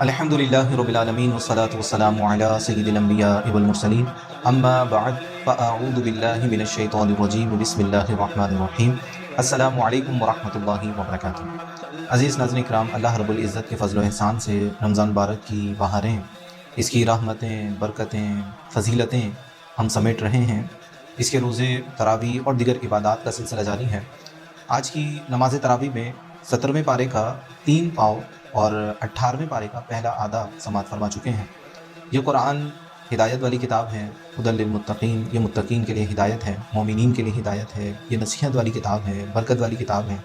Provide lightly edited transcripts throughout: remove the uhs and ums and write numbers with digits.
الحمدللہ رب العالمین والصلاة والسلام علی سید الانبیاء والمرسلین اما بعد فاعوذ باللہ من الشیطان الرجیم بسم اللہ الرحمن الرحیم السلام علیکم ورحمۃ اللہ وبرکاتہ۔ عزیز ناظرین کرام، اللہ رب العزت کے فضل و احسان سے رمضان مبارک کی بہاریں، اس کی رحمتیں، برکتیں، فضیلتیں ہم سمیٹ رہے ہیں۔ اس کے روزے، تراویح اور دیگر عبادات کا سلسلہ جاری ہے۔ آج کی نماز تراویح میں 17ویں پارے کا 3 پاؤ اور 18ویں پارے کا پہلا آدھا سماعت فرما چکے ہیں۔ یہ قرآن ہدایت والی کتاب ہے، ہدی للمتقین، یہ متقین کے لیے ہدایت ہے، مومنین کے لیے ہدایت ہے، یہ نصیحت والی کتاب ہے، برکت والی کتاب ہے۔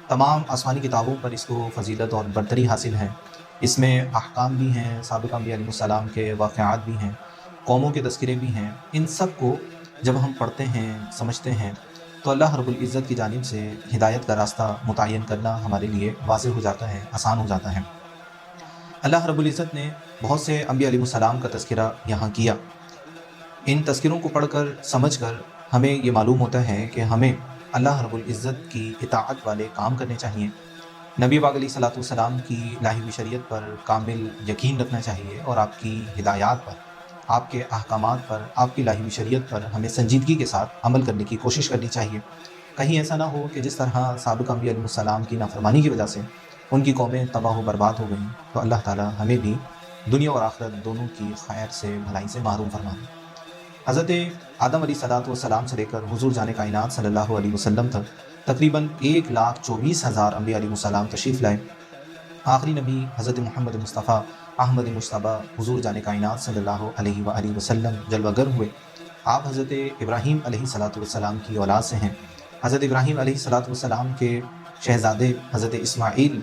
تمام آسمانی کتابوں پر اس کو فضیلت اور برتری حاصل ہے۔ اس میں احکام بھی ہیں، سابق انبیاء علیہ السلام کے واقعات بھی ہیں، قوموں کے تذکرے بھی ہیں۔ ان سب کو جب ہم پڑھتے ہیں، سمجھتے ہیں، تو اللہ رب العزت کی جانب سے ہدایت کا راستہ متعین کرنا ہمارے لیے واضح ہو جاتا ہے، آسان ہو جاتا ہے۔ اللہ رب العزت نے بہت سے انبیاء علیہ السلام کا تذکرہ یہاں کیا۔ ان تذکروں کو پڑھ کر، سمجھ کر ہمیں یہ معلوم ہوتا ہے کہ ہمیں اللہ رب العزت کی اطاعت والے کام کرنے چاہیے۔ نبی پاک علیہ الصلوۃ والسلام کی لائی ہوئی شریعت پر کامل یقین رکھنا چاہیے، اور آپ کی ہدایات پر، آپ کے احکامات پر، آپ کی لائی ہوئی شریعت پر ہمیں سنجیدگی کے ساتھ عمل کرنے کی کوشش کرنی چاہیے۔ کہیں ایسا نہ ہو کہ جس طرح سابق انبیاء علیہ السلام کی نافرمانی کی وجہ سے ان کی قومیں تباہ و برباد ہو گئیں، تو اللہ تعالیٰ ہمیں بھی دنیا اور آخرت دونوں کی خیر سے، بھلائی سے محروم فرمائے۔ حضرت آدم علیہ السلام سے لے کر حضور جان کائنات صلی اللہ علیہ وسلم تک تقریباً 1,24,000 انبیاء علیہ السلام تشریف لائے۔ آخری نبی حضرت محمد مصطفیٰ احمد مجتبی حضور جان کائنات صلی اللہ علیہ وآلہ وسلم جلوہ گر ہوئے۔ آپ حضرت ابراہیم علیہ السلام کی اولاد سے ہیں۔ حضرت ابراہیم علیہ السلام کے شہزادے حضرت اسماعیل،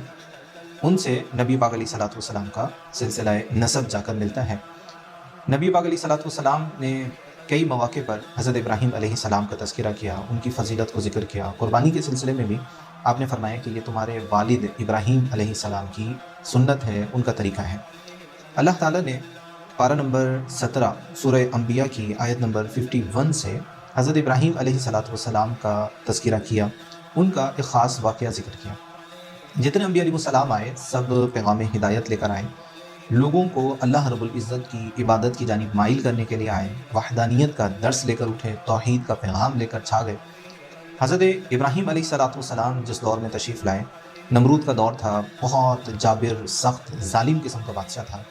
ان سے نبی پاک علیہ السلام کا سلسلہ نسب جا کر ملتا ہے۔ نبی پاک علیہ السلام نے کئی مواقع پر حضرت ابراہیم علیہ السلام کا تذکرہ کیا، ان کی فضیلت کو ذکر کیا۔ قربانی کے سلسلے میں بھی آپ نے فرمایا کہ یہ تمہارے والد ابراہیم علیہ السلام کی سنت ہے، ان کا طریقہ ہے۔ اللہ تعالیٰ نے پارہ نمبر 17 سورہ انبیاء کی آیت نمبر 51 سے حضرت ابراہیم علیہ السلام کا تذکرہ کیا، ان کا ایک خاص واقعہ ذکر کیا۔ جتنے انبیاء علیہ السلام آئے، سب پیغام ہدایت لے کر آئے، لوگوں کو اللہ رب العزت کی عبادت کی جانب مائل کرنے کے لیے آئے، وحدانیت کا درس لے کر اٹھے، توحید کا پیغام لے کر چھا گئے۔ حضرت ابراہیم علیہ السلام جس دور میں تشریف لائے، نمرود کا دور تھا، بہت جابر، سخت، ظالم قسم کا بادشاہ تھا۔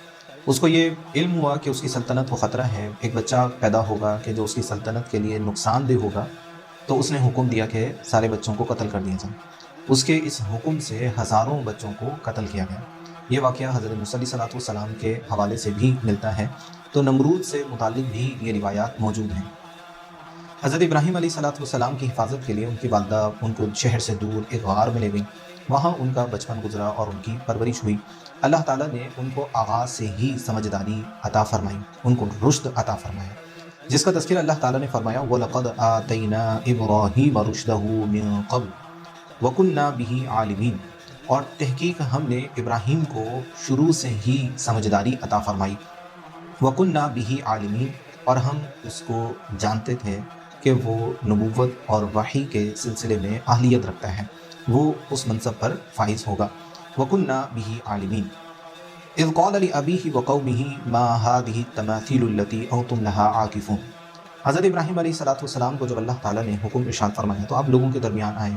اس کو یہ علم ہوا کہ اس کی سلطنت کو خطرہ ہے، ایک بچہ پیدا ہوگا کہ جو اس کی سلطنت کے لیے نقصان دہ ہوگا، تو اس نے حکم دیا کہ سارے بچوں کو قتل کر دیا جائے۔ اس کے اس حکم سے ہزاروں بچوں کو قتل کیا گیا۔ یہ واقعہ حضرت موسیٰ علیہ السلام کے حوالے سے بھی ملتا ہے، تو نمرود سے متعلق بھی یہ روایات موجود ہیں۔ حضرت ابراہیم علیہ السلام کی حفاظت کے لیے ان کی والدہ ان کو شہر سے دور ایک غار میں لے گئیں۔ وہاں ان کا بچپن گزرا اور ان کی پرورش ہوئی۔ اللہ تعالیٰ نے ان کو آغاز سے ہی سمجھداری عطا فرمائی، ان کو رشد عطا فرمایا، جس کا تذکرہ اللہ تعالیٰ نے فرمایا وَلَقَدْ آتَيْنَا إِبْرَاهِيمَ رُشْدَهُ مِن قَبْلُ وَكُنَّا بِهِ عَالِمِينَ، اور تحقیق ہم نے ابراہیم کو شروع سے ہی سمجھداری عطا فرمائی۔ وَكُنَّا بِهِ عَالِمِينَ، اور ہم اس کو جانتے تھے کہ وہ نبوت اور وحی کے سلسلے میں اہلیت رکھتا ہے، وہ اس منصب پر فائز ہوگا۔ وَكُنَّا بِهِ عَالِمِينَ اِذْ قَالَ لِأَبِيهِ وَقَوْمِهِ مَا هَٰذِهِ التَّمَاثِيلُ الَّتِي أَنْتُمْ لَهَا عَاكِفُونَ۔ حضرت ابراہیم علیہ السلام کو جب اللہ تعالیٰ نے حکم ارشاد فرمایا تو آپ لوگوں کے درمیان آئے،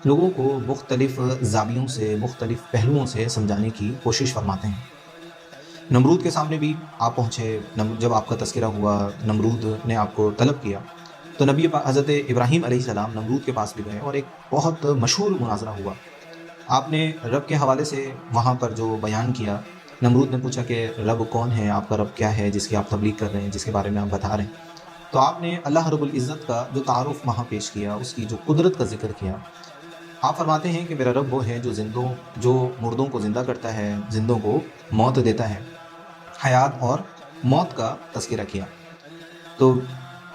لوگوں کو مختلف زاویوں سے، مختلف پہلوؤں سے سمجھانے کی کوشش فرماتے ہیں۔ نمرود کے سامنے بھی آپ پہنچے، جب آپ کا تذکرہ ہوا، نمرود نے آپ کو طلب کیا، تو نبی حضرت ابراہیم علیہ السلام نمرود کے پاس بھی گئے اور ایک بہت مشہور مناظرہ ہوا۔ آپ نے رب کے حوالے سے وہاں پر جو بیان کیا، نمرود نے پوچھا کہ رب کون ہے، آپ کا رب کیا ہے جس کی آپ تبلیغ کر رہے ہیں، جس کے بارے میں آپ بتا رہے ہیں؟ تو آپ نے اللہ رب العزت کا جو تعارف وہاں پیش کیا، اس کی جو قدرت کا ذکر کیا۔ آپ فرماتے ہیں کہ میرا رب وہ ہے جو مردوں کو زندہ کرتا ہے، زندوں کو موت دیتا ہے۔ حیات اور موت کا تذکرہ کیا تو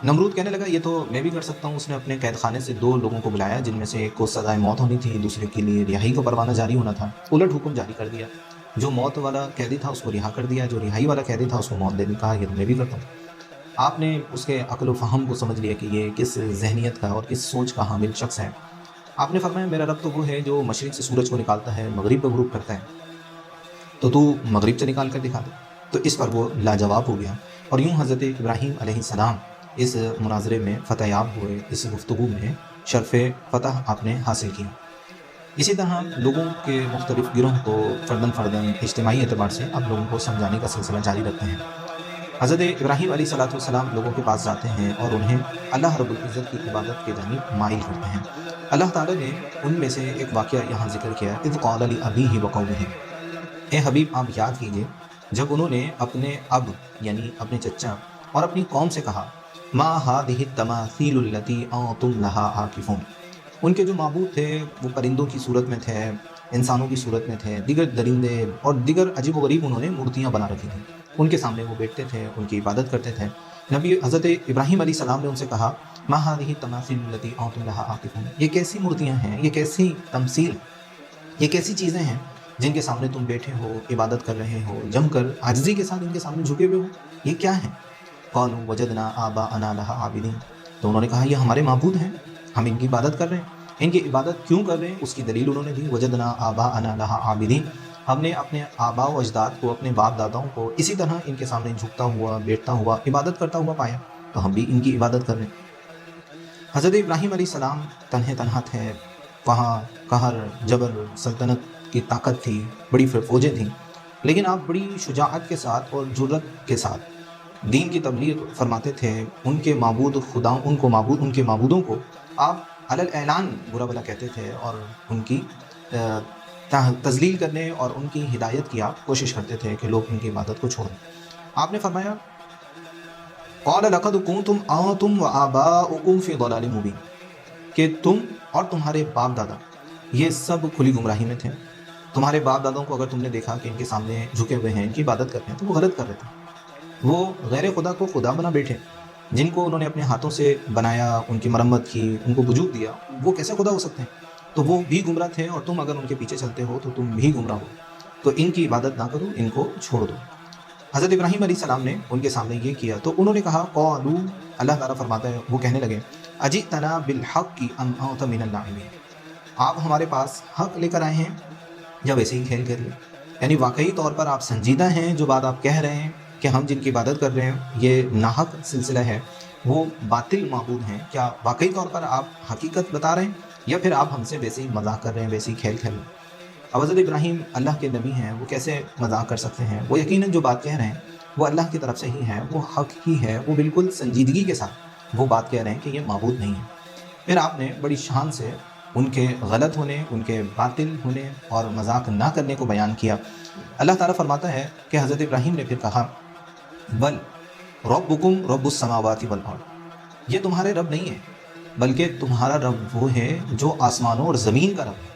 نمرود کہنے لگا یہ تو میں بھی کر سکتا ہوں۔ اس نے اپنے قید خانے سے 2 لوگوں کو بلایا، جن میں سے ایک کو سزائے موت ہونی تھی، دوسرے کے لیے رہائی کا پروانہ جاری ہونا تھا۔ الٹ حکم جاری کر دیا، جو موت والا قیدی تھا اس کو رہا کر دیا، جو رہائی والا قیدی تھا اس کو موت دینے کہا، یہ تو میں بھی کرتا ہوں۔ آپ نے اس کے عقل و فہم کو سمجھ لیا کہ یہ کس ذہنیت کا اور کس سوچ کا حامل شخص ہے۔ آپ نے فرمایا میرا رب تو وہ ہے جو مشرق سے سورج کو نکالتا ہے مغرب پہ غروب کرتا ہے، تو مغرب سے نکال کر دکھا دے۔ تو اس پر وہ لاجواب ہو گیا، اور یوں حضرت ابراہیم علیہ السلام اس مناظرے میں فتح یاب ہوئے، اس گفتگو میں شرف فتح آپ نے حاصل کی۔ اسی طرح لوگوں کے مختلف گروہ کو فردن فردن اجتماعی اعتبار سے اب لوگوں کو سمجھانے کا سلسلہ جاری رکھتے ہیں۔ حضرت ابراہیم علیہ السلام لوگوں کے پاس جاتے ہیں اور انہیں اللہ رب العزت کی عبادت کے جانب مائل کرتے ہیں۔ اللہ تعالیٰ نے ان میں سے ایک واقعہ یہاں ذکر کیا، اذ قال لأبیہ وقومہ، اے حبیب آپ یاد کیجئے جب انہوں نے اپنے اب یعنی اپنے چچا اور اپنی قوم سے کہا، ما هذه التماثیل التي انتم لها عاکفون، ان کے جو معبود تھے وہ پرندوں کی صورت میں تھے، انسانوں کی صورت میں تھے، دیگر درندے اور دیگر عجیب و غریب انہوں نے مورتیاں بنا رکھی تھیں، ان کے سامنے وہ بیٹھتے تھے، ان کی عبادت کرتے تھے۔ نبی حضرت ابراہیم علیہ السلام نے ان سے کہا، ما هذه التماثیل التي انتم لها عاکفون، یہ کیسی مورتیاں ہیں، یہ کیسی تمثیل، یہ کیسی چیزیں ہیں جن کے سامنے تم بیٹھے ہو، عبادت کر رہے ہو، جم کر عاجزی کے ساتھ ان کے سامنے جھکے ہوئے ہو، یہ کیا ہیں؟ قالوا وجدنا آباءنا لها عابدین، تو انہوں نے کہا یہ ہمارے معبود ہیں، ہم ان کی عبادت کر رہے ہیں۔ ان کی عبادت کیوں کر رہے ہیں اس کی دلیل انہوں نے دی، وجدنا آباءنا لها عابدین، ہم نے اپنے آباء و اجداد کو، اپنے باپ داداؤں کو اسی طرح ان کے سامنے جھکتا ہوا، بیٹھتا ہوا، عبادت کرتا ہوا پایا، تو ہم بھی ان کی عبادت کر رہے ہیں۔ حضرت ابراہیم علیہ السلام تنہا تھے، وہاں قہر، جبر، سلطنت کی طاقت تھی، بڑی فوجیں تھیں، لیکن آپ بڑی شجاعت کے ساتھ اور جرت کے ساتھ دین کی تبلیغ فرماتے تھے۔ ان کے معبود خدا، ان کے معبودوں کو آپ علی الاعلان برا بلا کہتے تھے، اور ان کی تذلیل کرنے اور ان کی ہدایت کی آپ کوشش کرتے تھے کہ لوگ ان کی عبادت کو چھوڑیں۔ آپ نے فرمایا، قال لقد کنتم انتم وآباؤکم فی ضلال مبین، کہ تم اور تمہارے باپ دادا یہ سب کھلی گمراہی میں تھے۔ تمہارے باپ دادوں کو اگر تم نے دیکھا کہ ان کے سامنے جھکے ہوئے ہیں، ان کی عبادت کرتے ہیں، تو وہ غلط کر رہے تھے۔ وہ غیر خدا کو خدا بنا بیٹھے، جن کو انہوں نے اپنے ہاتھوں سے بنایا، ان کی مرمت کی، ان کو وجود دیا، وہ کیسے خدا ہو سکتے ہیں؟ تو وہ بھی گمراہ تھے، اور تم اگر ان کے پیچھے چلتے ہو تو تم بھی گمراہ ہو، تو ان کی عبادت نہ کرو، ان کو چھوڑ دو۔ حضرت ابراہیم علیہ السلام نے ان کے سامنے یہ کیا، تو انہوں نے کہا، قالوا، اللہ تعالیٰ فرماتا ہے، وہ کہنے لگے، اجئتنا بالحق ام انت من اللاعبین، آپ ہمارے پاس حق لے کر آئے ہیں یا ویسے ہی کھیل کر لیں؟ یعنی واقعی طور پر آپ سنجیدہ ہیں جو بات آپ کہہ رہے ہیں کہ ہم جن کی عبادت کر رہے ہیں یہ ناحق سلسلہ ہے، وہ باطل معبود ہیں، کیا واقعی طور پر آپ حقیقت بتا رہے ہیں یا پھر آپ ہم سے ویسے ہی مذاق کر رہے ہیں، ویسے ہی کھیل کھیل رہے ہیں؟ اب حضرت ابراہیم اللہ کے نبی ہیں، وہ کیسے مذاق کر سکتے ہیں؟ وہ یقیناً جو بات کہہ رہے ہیں وہ اللہ کی طرف سے ہی ہے، وہ حق ہی ہے، وہ بالکل سنجیدگی کے ساتھ وہ بات کہہ رہے ہیں کہ یہ معبود نہیں ہے۔ پھر آپ نے بڑی شان سے ان کے غلط ہونے، ان کے باطل ہونے اور مذاق نہ کرنے کو بیان کیا۔ اللہ تعالیٰ فرماتا ہے کہ حضرت ابراہیم نے پھر کہا، بل ربکم رب السماوات والارض، یہ تمہارے رب نہیں ہے بلکہ تمہارا رب وہ ہے جو آسمانوں اور زمین کا رب ہے،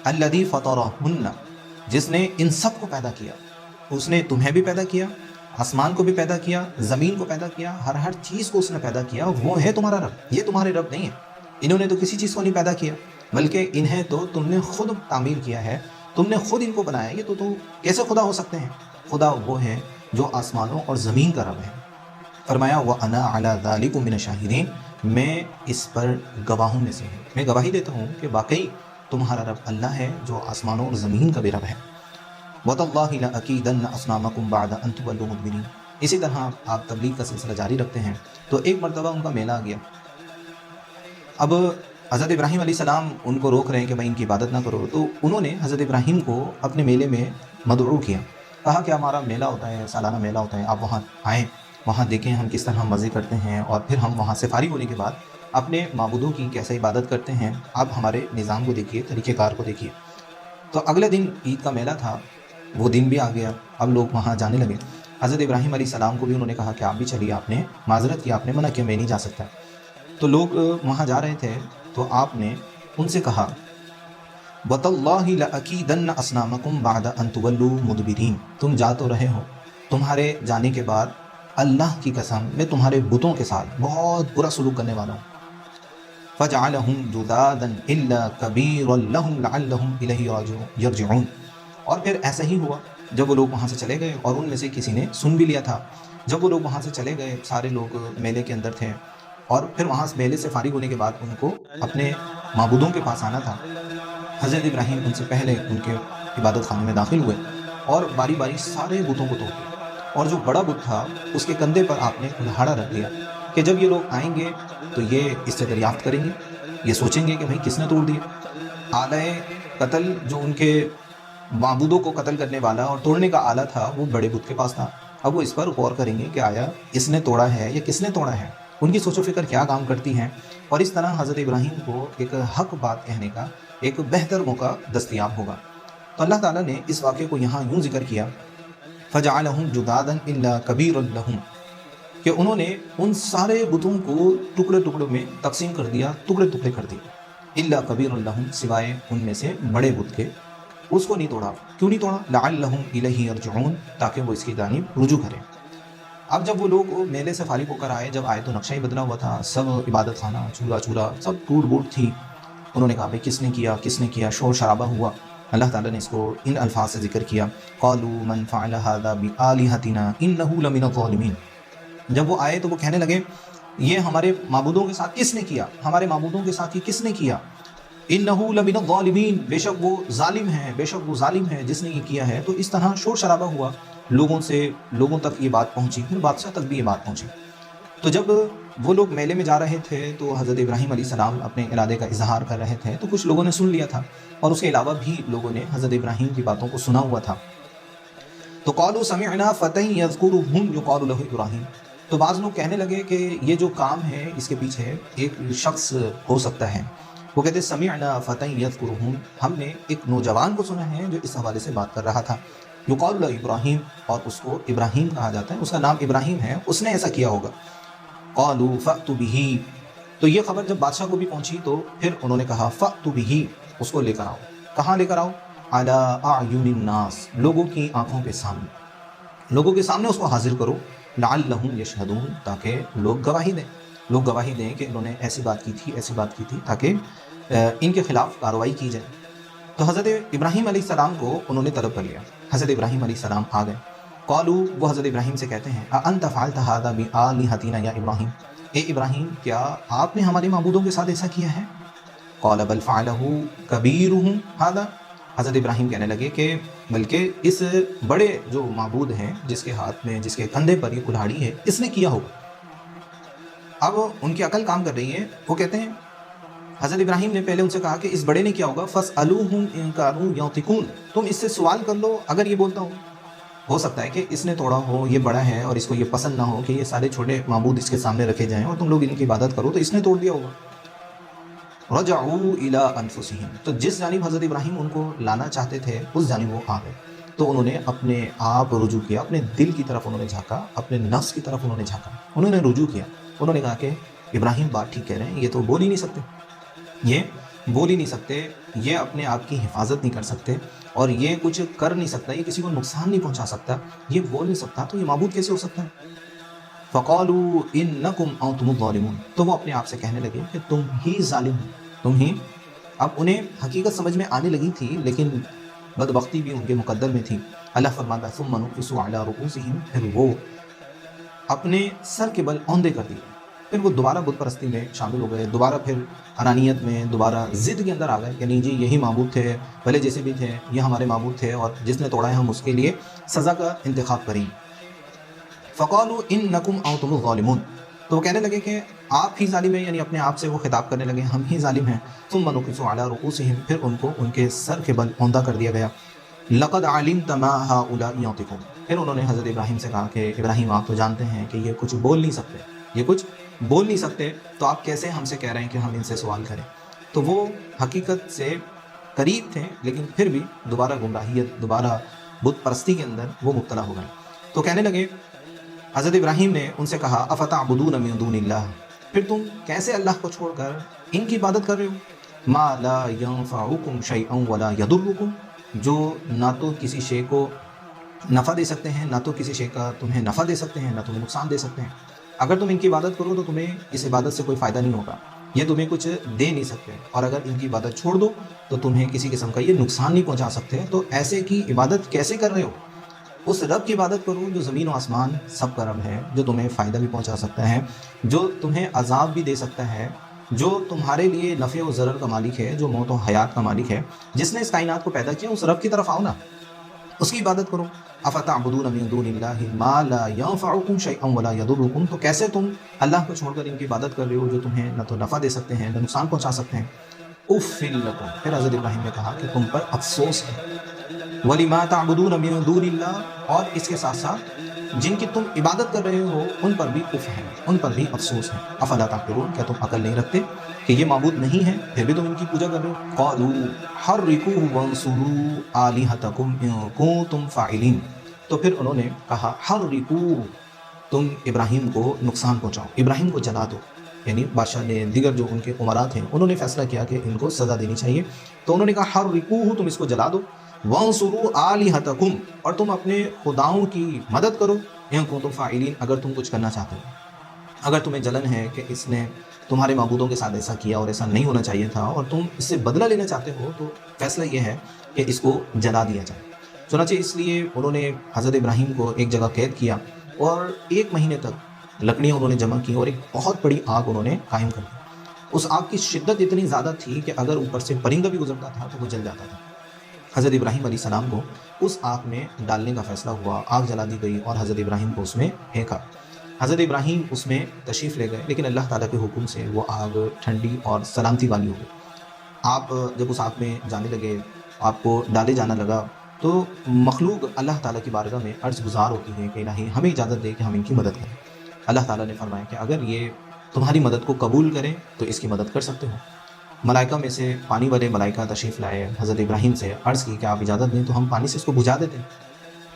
الذی فطرہن، جس نے ان سب کو پیدا کیا، اس نے تمہیں بھی پیدا کیا، آسمان کو بھی پیدا کیا، زمین کو پیدا کیا، ہر چیز کو اس نے پیدا کیا، وہ ہے تمہارا رب، یہ تمہارے رب نہیں ہے۔ انہوں نے تو کسی چیز کو نہیں پیدا کیا، بلکہ انہیں تو تم نے خود تعمیر کیا ہے، تم نے خود ان کو بنایا، یہ تو کیسے خدا ہو سکتے ہیں؟ خدا وہ ہے جو آسمانوں اور زمین کا رب ہے۔ فرمایا، وَأَنَا عَلَى ذَلِكُم مِّنَ الشَّاهِدِينَ، میں اس پر گواہوں میں سے ہوں، میں گواہی دیتا ہوں کہ واقعی تمہارا رب اللہ ہے جو آسمانوں اور زمین کا بھی رب ہے۔ وَتَاللَّهِ لَأَكِيدَنَّ أَصْنَامَكُمْ بَعْدَ أَن تُوَلُّوا مُدْبِرِينَ، اسی طرح آپ تبلیغ کا سلسلہ جاری رکھتے ہیں، تو ایک مرتبہ ان کا میلہ آ گیا۔ اب حضرت ابراہیم علیہ السلام ان کو روک رہے ہیں کہ بھائی ان کی عبادت نہ کرو، تو انہوں نے حضرت ابراہیم کو اپنے میلے میں مدعو کیا، کہا کہ ہمارا میلہ ہوتا ہے، سالانہ میلہ ہوتا ہے، آپ وہاں آئیں، وہاں دیکھیں ہم کس طرح مزے کرتے ہیں، اور پھر ہم وہاں سے فارغ ہونے کے بعد اپنے معبودوں کی کیسے عبادت کرتے ہیں، آپ ہمارے نظام کو دیکھیے، طریقہ کار کو دیکھیے۔ تو اگلے دن عید کا میلہ تھا، وہ دن بھی آ گیا، اب لوگ وہاں جانے لگے۔ حضرت ابراہیم علیہ السلام کو بھی انہوں نے کہا کہ آپ بھی چلیے، آپ نے معذرت کی، آپ نے منع کیا، میں نہیں جا سکتا۔ تو لوگ وہاں جا رہے تھے، تو آپ نے ان سے کہا، وَتَاللَّهِ لَأَكِيدَنَّ أَصْنَامَكُمْ بَعْدَ أَن تُوَلُّوا مُدْبِرِينَ، تم جا تو رہے ہو، تمہارے جانے کے بعد اللہ کی قسم میں تمہارے بتوں کے ساتھ بہت برا سلوک کرنے والا ہوں۔ فَجَعَلَهُمْ جُذَاذًا إِلَّا كَبِيرًا لَهُمْ لَعَلَّهُمْ إِلَيْهِ يَرْجِعُونَ، اور پھر ایسا ہی ہوا، جب وہ لوگ وہاں سے چلے گئے، اور ان میں سے کسی نے سن بھی لیا تھا، جب وہ لوگ وہاں سے چلے گئے، سارے لوگ میلے کے اندر تھے، اور پھر وہاں سے میلے سے فارغ ہونے کے بعد ان کو اپنے معبودوں کے پاس آنا تھا، حضرت ابراہیم ان سے پہلے ان کے عبادت خانے میں داخل ہوئے اور باری باری سارے بتوں کو توڑ دیا، اور جو بڑا بت تھا اس کے کندھے پر آپ نے کلہاڑا رکھ دیا کہ جب یہ لوگ آئیں گے تو یہ اس سے دریافت کریں گے، یہ سوچیں گے کہ بھئی کس نے توڑ دیا۔ آلہ قتل جو ان کے معبودوں کو قتل کرنے والا اور توڑنے کا آلہ تھا وہ بڑے بت کے پاس تھا۔ اب وہ اس پر غور کریں گے کہ آیا اس نے توڑا ہے یا کس نے توڑا ہے، ان کی سوچ و فکر کیا کام کرتی ہیں، اور اس طرح حضرت ابراہیم کو ایک حق بات کہنے کا ایک بہتر موقع دستیاب ہوگا۔ تو اللہ تعالیٰ نے اس واقعے کو یہاں یوں ذکر کیا، فَجَعَلَهُمْ جُذَاذًا إِلَّا كَبِيرًا لَهُمْ، کہ انہوں نے ان سارے بتوں کو ٹکڑے ٹکڑوں میں تقسیم کر دیا، ٹکڑے ٹکڑے کر دیے، إِلَّا كَبِيرًا لَهُمْ، سوائے ان میں سے بڑے بت کے، اس کو نہیں توڑا۔ کیوں نہیں توڑا؟ لَعَلَّهُمْ إِلَيْهِ يَرْجِعُونَ، تاکہ وہ اس کی جانب رجوع کریں۔ اب جب وہ لوگ میلے سے فارغ ہو کر آئے، جب آئے تو نقشہ ہی بدلا ہوا تھا، سب عبادت خانہ چورا چورا سب ٹوٹ بوٹ تھی۔ انہوں نے کہا بھئی کس نے کیا، کس نے کیا، شور شرابہ ہوا۔ اللہ تعالیٰ نے اس کو ان الفاظ سے ذکر کیا، قالوا من فعل هذا بآلهتنا انه لمن الظالمین۔ جب وہ آئے تو وہ کہنے لگے یہ ہمارے معبودوں کے ساتھ کس نے کیا، ہمارے معبودوں کے ساتھ یہ کس نے کیا، انه لمن الظالمین، بے شک وہ ظالم ہے، بے شک وہ ظالم ہے جس نے یہ کیا ہے۔ تو اس طرح شور شرابہ ہوا، لوگوں تک یہ بات پہنچی، پھر بادشاہ تک بھی یہ بات پہنچی۔ تو جب وہ لوگ میلے میں جا رہے تھے تو حضرت ابراہیم علیہ السلام اپنے ارادے کا اظہار کر رہے تھے، تو کچھ لوگوں نے سن لیا تھا، اور اس کے علاوہ بھی لوگوں نے حضرت ابراہیم کی باتوں کو سنا ہوا تھا۔ تو قالوا سمعنا فتى يذكرهم يقال له ابراہیم، تو بعض لوگ کہنے لگے کہ یہ جو کام ہے اس کے پیچھے ایک شخص ہو سکتا ہے۔ وہ کہتے سمعنا فتى يذكرهم، ہم نے ایک نوجوان کو سنا ہے جو اس حوالے سے بات کر رہا تھا، یقال له ابراہیم، اور اس کو ابراہیم کہا جاتا ہے، اس کا نام ابراہیم ہے، اس نے ایسا کیا ہوگا۔ قالوا فأتوا به، تو یہ خبر جب بادشاہ کو بھی پہنچی تو پھر انہوں نے کہا فأتوا به، اس کو لے کر آؤ۔ کہاں لے کر آؤ؟ علی اعین الناس، لوگوں کی آنکھوں کے سامنے، لوگوں کے سامنے اس کو حاضر کرو، لعلہم یشہدون، تاکہ لوگ گواہی دیں، لوگ گواہی دیں کہ انہوں نے ایسی بات کی تھی، ایسی بات کی تھی، تاکہ ان کے خلاف کارروائی کی جائے۔ تو حضرت ابراہیم علیہ السلام کو انہوں نے طلب کر لیا، حضرت ابراہیم علیہ السلام آ گئے۔ قالوا، وہ حضرت ابراہیم سے کہتے ہیں اانت فعلت هذا بآلهتنا یا ابراہیم، اے ابراہیم کیا آپ نے ہمارے معبودوں کے ساتھ ایسا کیا ہے؟ قال بل فعله كبيرهم هذا، حضرت ابراہیم کہنے لگے کہ بلکہ اس بڑے جو معبود ہیں، جس کے ہاتھ میں، جس کے کندھے پر یہ کلہاڑی ہے، اس نے کیا ہوگا۔ اب ان کی عقل کام کر رہی ہے، وہ کہتے ہیں حضرت ابراہیم نے پہلے ان سے کہا کہ اس بڑے نے کیا ہوگا، فَاسْأَلُوهُمْ إِن كَانُوا يَنْطِقُونَ، تم اس سے سوال کر لو اگر یہ بولتا ہو سکتا ہے کہ اس نے توڑا ہو، یہ بڑا ہے اور اس کو یہ پسند نہ ہو کہ یہ سارے چھوٹے معبود اس کے سامنے رکھے جائیں اور تم لوگ ان کی عبادت کرو، تو اس نے توڑ دیا ہوگا۔ رَجَعُوا إِلَىٰ أَنفُسِهِمْ، تو جس جانب حضرت ابراہیم ان کو لانا چاہتے تھے اس جانب وہ آ گئے، تو انہوں نے اپنے آپ رجوع کیا، اپنے دل کی طرف انہوں نے جھانکا، اپنے نفس کی طرف انہوں نے جھانکا، انہوں نے رجوع کیا، انہوں نے کہا کہ ابراہیم بات ٹھیک کہہ رہے ہیں، یہ تو بول ہی نہیں سکتے، یہ بول ہی نہیں سکتے، یہ اپنے آپ کی حفاظت نہیں کر سکتے، اور یہ کچھ کر نہیں سکتا، یہ کسی کو نقصان نہیں پہنچا سکتا، یہ بول نہیں سکتا، تو یہ معبود کیسے ہو سکتا ہے؟ فَقَالُوا إِنَّكُمْ أَنْتُمُ الظَّالِمُونَ، تو وہ اپنے آپ سے کہنے لگے کہ تم ہی ظالم ہو، تم ہی۔ اب انہیں حقیقت سمجھ میں آنے لگی تھی، لیکن بدبختی بھی ان کے مقدر میں تھی۔ اللہ فرماتا ہے ثُمَّ نُكِّسُوا عَلَىٰ رُؤُوسِهِمْ، پھر وہ اپنے سر کے بل اوندے کر دیے، پھر وہ دوبارہ بت پرستی میں شامل ہو گئے، دوبارہ پھر انانیت میں، دوبارہ ضد کے اندر آ گئے کہ نہیں جی یہی معبود تھے، پہلے جیسے بھی تھے یہ ہمارے معبود تھے، اور جس نے توڑا ہے ہم اس کے لیے سزا کا انتخاب کریں۔ فَقَالُوا إِنَّكُمْ أَنْتُمُ الظَّالِمُونَ، تو وہ کہنے لگے کہ آپ ہی ظالم ہیں، یعنی اپنے آپ سے وہ خطاب کرنے لگے ہم ہی ظالم ہیں۔ ثُمَّ نُكِّسُوا عَلَىٰ رُؤُوسِهِمْ، پھر ان کو ان کے سر کے بل اوندا کر دیا گیا۔ لَقَدْ عَلِمْتَ مَا هَٰؤُلَاءِ يَنطِقُونَ، پھر انہوں نے حضرت ابراہیم سے کہا کہ ابراہیم آپ تو جانتے ہیں کہ یہ کچھ بول نہیں سکتے، یہ کچھ بول نہیں سکتے، تو آپ کیسے ہم سے کہہ رہے ہیں کہ ہم ان سے سوال کریں؟ تو وہ حقیقت سے قریب تھے، لیکن پھر بھی دوبارہ گمراہیت، دوبارہ بت پرستی کے اندر وہ مبتلا ہو گئے۔ تو کہنے لگے، حضرت ابراہیم نے ان سے کہا افتعبدون من دون اللہ، پھر تم کیسے اللہ کو چھوڑ کر ان کی عبادت کر رہے ہو؟ ما لا ينفعکم شیئا ولا یضرکم، جو نہ تو کسی شے کو نفع دے سکتے ہیں، نہ تو کسی شے کا تمہیں نفع دے سکتے ہیں، نہ تمہیں نقصان دے سکتے ہیں۔ اگر تم ان کی عبادت کرو تو تمہیں اس عبادت سے کوئی فائدہ نہیں ہوگا، یہ تمہیں کچھ دے نہیں سکتے، اور اگر ان کی عبادت چھوڑ دو تو تمہیں کسی قسم کا یہ نقصان نہیں پہنچا سکتے۔ تو ایسے کی عبادت کیسے کر رہے ہو؟ اس رب کی عبادت کرو جو زمین و آسمان سب کا رب ہے، جو تمہیں فائدہ بھی پہنچا سکتا ہے، جو تمہیں عذاب بھی دے سکتا ہے، جو تمہارے لیے نفع و ضرر کا مالک ہے، جو موت و حیات کا مالک ہے، جس نے اس کائنات کو پیدا کیا، اس رب کی طرف آؤ نا، اس کی عبادت کرو۔ افتعبدون من دون اللہ ما لا ينفعکم شیئا ولا یضرکم، تو کیسے تم اللہ کو چھوڑ کر ان کی عبادت کر رہے ہو جو تمہیں نہ تو نفع دے سکتے ہیں نہ نقصان پہنچا سکتے ہیں۔ اف لکم، پھر حضرت ابراہیم نے کہا کہ تم پر افسوس ہے، وَلِمَا تَعْبُدُونَ مِن دُونِ اللَّهِ، اور اس کے ساتھ ساتھ جن کی تم عبادت کر رہے ہو ان پر بھی اف ہے، ان پر بھی افسوس ہے۔ افلا تعقلون، کیا تم عقل نہیں رکھتے کہ یہ معبود نہیں ہے پھر بھی تم ان کی پوجا کر رہے ہو؟ قالوا حرقوه وانصروا آلهتكم ان كنتم فاعلین، تو پھر انہوں نے کہا حرقوه، تم ابراہیم کو نقصان پہنچاؤ، ابراہیم کو جلا دو۔ یعنی بادشاہ نے، دیگر جو ان کے امراء تھے، انہوں نے فیصلہ کیا کہ ان کو سزا دینی چاہیے، تو انہوں نے کہا حرقوه، تم اس کو جلا دو، وانصروا آلہتکم، اور تم اپنے خداؤں کی مدد کرو، ان کنتم فاعلین، اگر تم کچھ کرنا چاہتے ہو، اگر تمہیں جلن ہے کہ اس نے تمہارے معبودوں کے ساتھ ایسا کیا اور ایسا نہیں ہونا چاہیے تھا اور تم اس سے بدلہ لینا چاہتے ہو، تو فیصلہ یہ ہے کہ اس کو جلا دیا جائے۔ چنانچہ اس لیے انہوں نے حضرت ابراہیم کو ایک جگہ قید کیا اور 1 مہینے تک لکڑیاں انہوں نے جمع کی اور ایک بہت بڑی آگ انہوں نے قائم کر دی۔ اس آگ کی شدت اتنی زیادہ تھی کہ اگر اوپر سے پرندہ بھی گزرتا تھا تو وہ جل جاتا تھا۔ حضرت ابراہیم علیہ السلام کو اس آگ میں ڈالنے کا فیصلہ ہوا، آگ جلا دی گئی اور حضرت ابراہیم کو اس میں پھینکا۔ حضرت ابراہیم اس میں تشریف لے گئے، لیکن اللہ تعالیٰ کے حکم سے وہ آگ ٹھنڈی اور سلامتی والی ہو گئی۔ آپ جب اس آگ میں جانے لگے، آپ کو ڈالے جانا لگا، تو مخلوق اللہ تعالیٰ کی بارگاہ میں عرض گزار ہوتی ہے کہ الہی ہمیں اجازت دے کہ ہم ان کی مدد کریں۔ اللہ تعالیٰ نے فرمایا کہ اگر یہ تمہاری مدد کو قبول کریں تو اس کی مدد کر سکتے ہو۔ ملائکہ میں سے پانی والے ملائکہ تشریف لائے، حضرت ابراہیم سے عرض کی کہ آپ اجازت دیں تو ہم پانی سے اس کو بجھا دیتے ہیں۔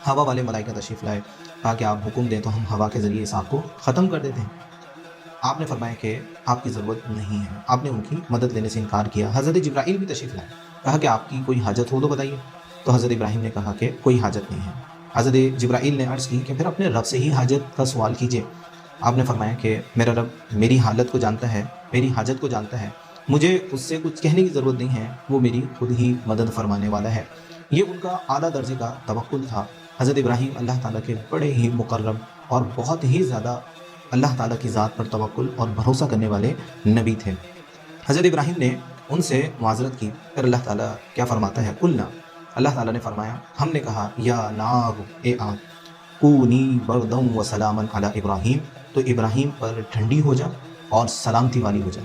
ہوا والے ملائکہ تشریف لائے، کہا کہ آپ حکم دیں تو ہم ہوا کے ذریعے اس آگ کو ختم کر دیتے ہیں۔ آپ نے فرمایا کہ آپ کی ضرورت نہیں ہے، آپ نے ان کی مدد لینے سے انکار کیا۔ حضرت جبرائیل بھی تشریف لائے، کہا کہ آپ کی کوئی حاجت ہو تو بتائیے، تو حضرت ابراہیم نے کہا کہ کوئی حاجت نہیں ہے۔ حضرت جبرائیل نے عرض کی کہ پھر اپنے رب سے ہی حاجت کا سوال کیجیے۔ آپ نے فرمایا کہ میرا رب میری حالت کو جانتا ہے، میری حاجت کو جانتا ہے، مجھے اس سے کچھ کہنے کی ضرورت نہیں ہے، وہ میری خود ہی مدد فرمانے والا ہے۔ یہ ان کا اعلیٰ درجے کا توکل تھا۔ حضرت ابراہیم اللہ تعالیٰ کے بڑے ہی مقرب اور بہت ہی زیادہ اللہ تعالیٰ کی ذات پر توکل اور بھروسہ کرنے والے نبی تھے۔ حضرت ابراہیم نے ان سے معذرت کی، پھر اللہ تعالیٰ کیا فرماتا ہے، قلنا، اللہ تعالیٰ نے فرمایا، ہم نے کہا، یا نار، اے آگ، کونی بردا و سلاما علی ابراہیم، تو ابراہیم پر ٹھنڈی ہو جا اور سلامتی والی ہو جا۔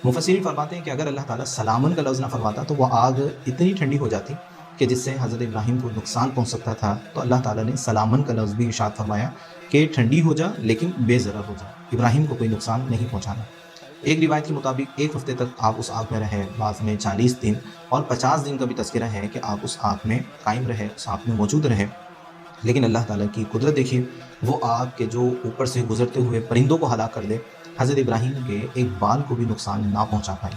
مفسرین فرماتے ہیں کہ اگر اللہ تعالیٰ سلامن کا لفظ نہ فرماتا تو وہ آگ اتنی ٹھنڈی ہو جاتی کہ جس سے حضرت ابراہیم کو نقصان پہنچ سکتا تھا، تو اللہ تعالیٰ نے سلامن کا لفظ بھی ارشاد فرمایا کہ ٹھنڈی ہو جا لیکن بے ضرر ہو جا، ابراہیم کو کوئی نقصان نہیں پہنچانا۔ ایک روایت کے مطابق 1 ہفتے تک آپ اس آگ میں رہے، بعض میں 40 دن اور 50 دن کا بھی تذکرہ ہے کہ آپ اس آگ میں قائم رہے، اس آگ میں موجود رہے۔ لیکن اللہ تعالیٰ کی قدرت دیکھیے، وہ آگ کے جو اوپر سے گزرتے ہوئے پرندوں کو ہلاک کر دے، حضرت ابراہیم کے ایک بال کو بھی نقصان نہ پہنچا پائے۔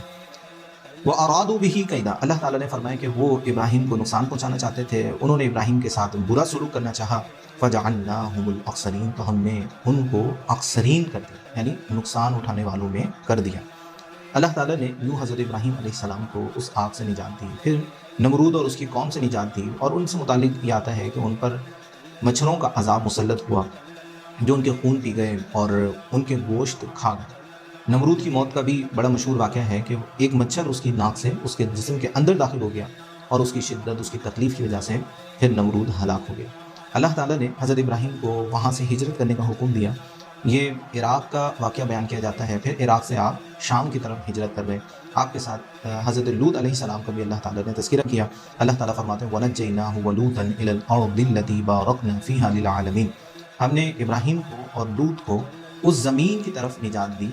وہ ارادوا بہ کیدا، اللہ تعالیٰ نے فرمایا کہ وہ ابراہیم کو نقصان پہنچانا چاہتے تھے، انہوں نے ابراہیم کے ساتھ برا سلوک کرنا چاہا، فجعلناہم الاخسرین، تو ہم نے ان کو اخسرین کر دیا، یعنی نقصان اٹھانے والوں میں کر دیا۔ اللہ تعالیٰ نے یوں حضرت ابراہیم علیہ السلام کو اس آگ سے نجات دی، پھر نمرود اور اس کی قوم سے نجات دی، اور ان سے متعلق یہ آتا ہے کہ ان پر مچھروں کا عذاب مسلط ہوا جو ان کے خون پی گئے اور ان کے گوشت کھا گئے۔ نمرود کی موت کا بھی بڑا مشہور واقعہ ہے کہ ایک مچھر اس کی ناک سے اس کے جسم کے اندر داخل ہو گیا اور اس کی شدت، اس کی تکلیف کی وجہ سے پھر نمرود ہلاک ہو گیا۔ اللہ تعالیٰ نے حضرت ابراہیم کو وہاں سے ہجرت کرنے کا حکم دیا۔ یہ عراق کا واقعہ بیان کیا جاتا ہے، پھر عراق سے آپ شام کی طرف ہجرت کر گئے۔ آپ کے ساتھ حضرت لوط علیہ السلام کا بھی اللہ تعالیٰ نے تذکرہ کیا۔ اللہ تعالیٰ فرماتے ہیں وَنَجَّيْنَاهُ وَلُوطًا إِلَى الْأَرْضِ الَّتِي بَارَكْنَا فِيهَا لِلْعَالَمِينَ، ہم نے ابراہیم کو اور لوط کو اس زمین کی طرف نجات دی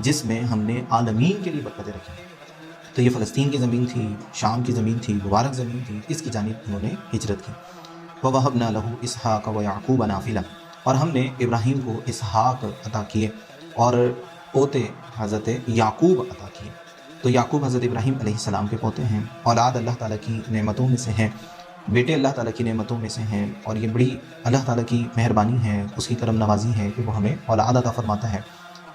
جس میں ہم نے عالمین کے لیے برکتیں رکھی۔ تو یہ فلسطین کی زمین تھی، شام کی زمین تھی، مبارک زمین تھی، اس کی جانب انہوں نے ہجرت کی۔ وَوَهَبْنَا لَهُ إِسْحَاقَ وَيَعْقُوبَ نافلہ، اور ہم نے ابراہیم کو اسحاق عطا کیے اور پوتے حضرت یعقوب عطا کیے۔ تو یعقوب حضرت ابراہیم علیہ السلام کے پوتے ہیں، اولاد اللہ تعالیٰ کی نعمتوں میں سے ہیں، بیٹے اللہ تعالیٰ کی نعمتوں میں سے ہیں، اور یہ بڑی اللہ تعالیٰ کی مہربانی ہے، اس کی کرم نوازی ہے کہ وہ ہمیں اولاد عطا فرماتا ہے۔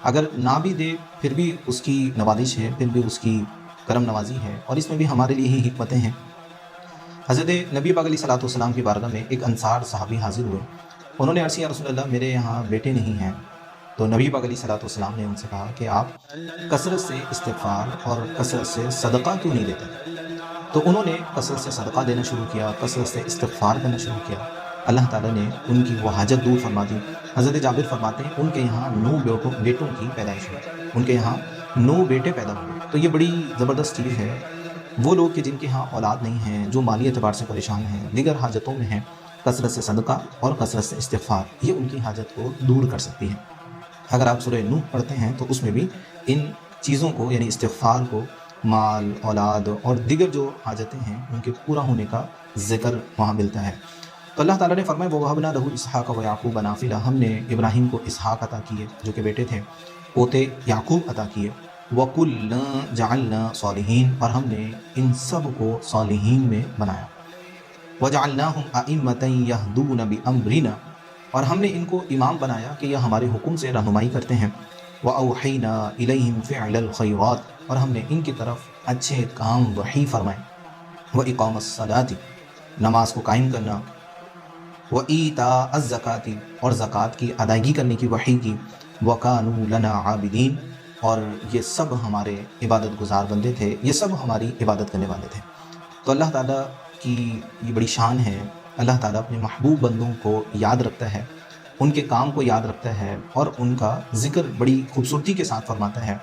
اگر نہ بھی دے پھر بھی اس کی نوازش ہے، پھر بھی اس کی کرم نوازی ہے، اور اس میں بھی ہمارے لیے ہی حکمتیں ہیں۔ حضرت نبی پاک علیہ الصلوۃ والسلام کی بارگاہ میں ایک انصار صحابی حاضر ہوئے، انہوں نے عرض کیا، رسول اللہ میرے یہاں بیٹے نہیں ہیں، تو نبی پاک علیہ الصلوۃ والسلام نے ان سے کہا کہ آپ کثرت سے استغفار اور کثرت سے صدقہ کیوں نہیں دیتے؟ تو انہوں نے کثرت سے صدقہ دینا شروع کیا، کثرت سے استغفار کرنا شروع کیا۔ اللہ تعالیٰ نے ان کی وہ حاجت دور فرما دی۔ حضرت جابر فرماتے ہیں ان کے یہاں 9 بیٹوں کی پیدائش ہوئی، ان کے یہاں 9 بیٹے پیدا ہوئے۔ تو یہ بڑی زبردست چیز ہے۔ وہ لوگ کہ جن کے یہاں اولاد نہیں ہیں، جو مالی اعتبار سے پریشان ہیں، دیگر حاجتوں میں ہیں، کثرت سے صدقہ اور کثرت سے استغفار یہ ان کی حاجت کو دور کر سکتی ہے۔ اگر آپ سورہ نوح پڑھتے ہیں تو اس میں بھی ان چیزوں کو یعنی استغفار کو، مال، اولاد اور دیگر جو حاجتیں ہیں ان کے پورا ہونے کا ذکر وہاں ملتا ہے۔ تو اللہ تعالیٰ نے فرمایا وَوَهَبْنَا لَهُ إِسْحَاقَ وَيَعْقُوبَ نَافِلَةً، ہم نے ابراہیم کو اسحاق عطا کیے جو کہ بیٹے تھے، پوتے یعقوب عطا کیے، وَكُلًّا جَعَلْنَا صَالِحِينَ، اور ہم نے ان سب کو صالحین میں بنایا، وَجَعَلْنَاهُمْ أَئِمَّةً يَهْدُونَ بِأَمْرِنَا، اور ہم نے ان کو امام بنایا کہ یہ ہمارے حکم سے رہنمائی کرتے ہیں، وَأَوْحَيْنَا إِلَيْهِمْ فِعْلَ الْخَيْرَاتِ، اور ہم نے ان کی طرف اچھے کام وحی فرمائے، وَإِقَامَ الصَّلَاةِ، نماز کو قائم کرنا، وَإِيتَاءَ الزَّكَاةِ، اور زکوٰۃ کی ادائیگی کرنے کی وحی کی، وَكَانُوا لَنَا عَابِدِينَ، اور یہ سب ہمارے عبادت گزار بندے تھے، یہ سب ہماری عبادت کرنے والے تھے۔ تو اللہ تعالیٰ کی یہ بڑی شان ہے، اللہ تعالیٰ اپنے محبوب بندوں کو یاد رکھتا ہے، ان کے کام کو یاد رکھتا ہے، اور ان کا ذکر بڑی خوبصورتی کے ساتھ فرماتا ہے،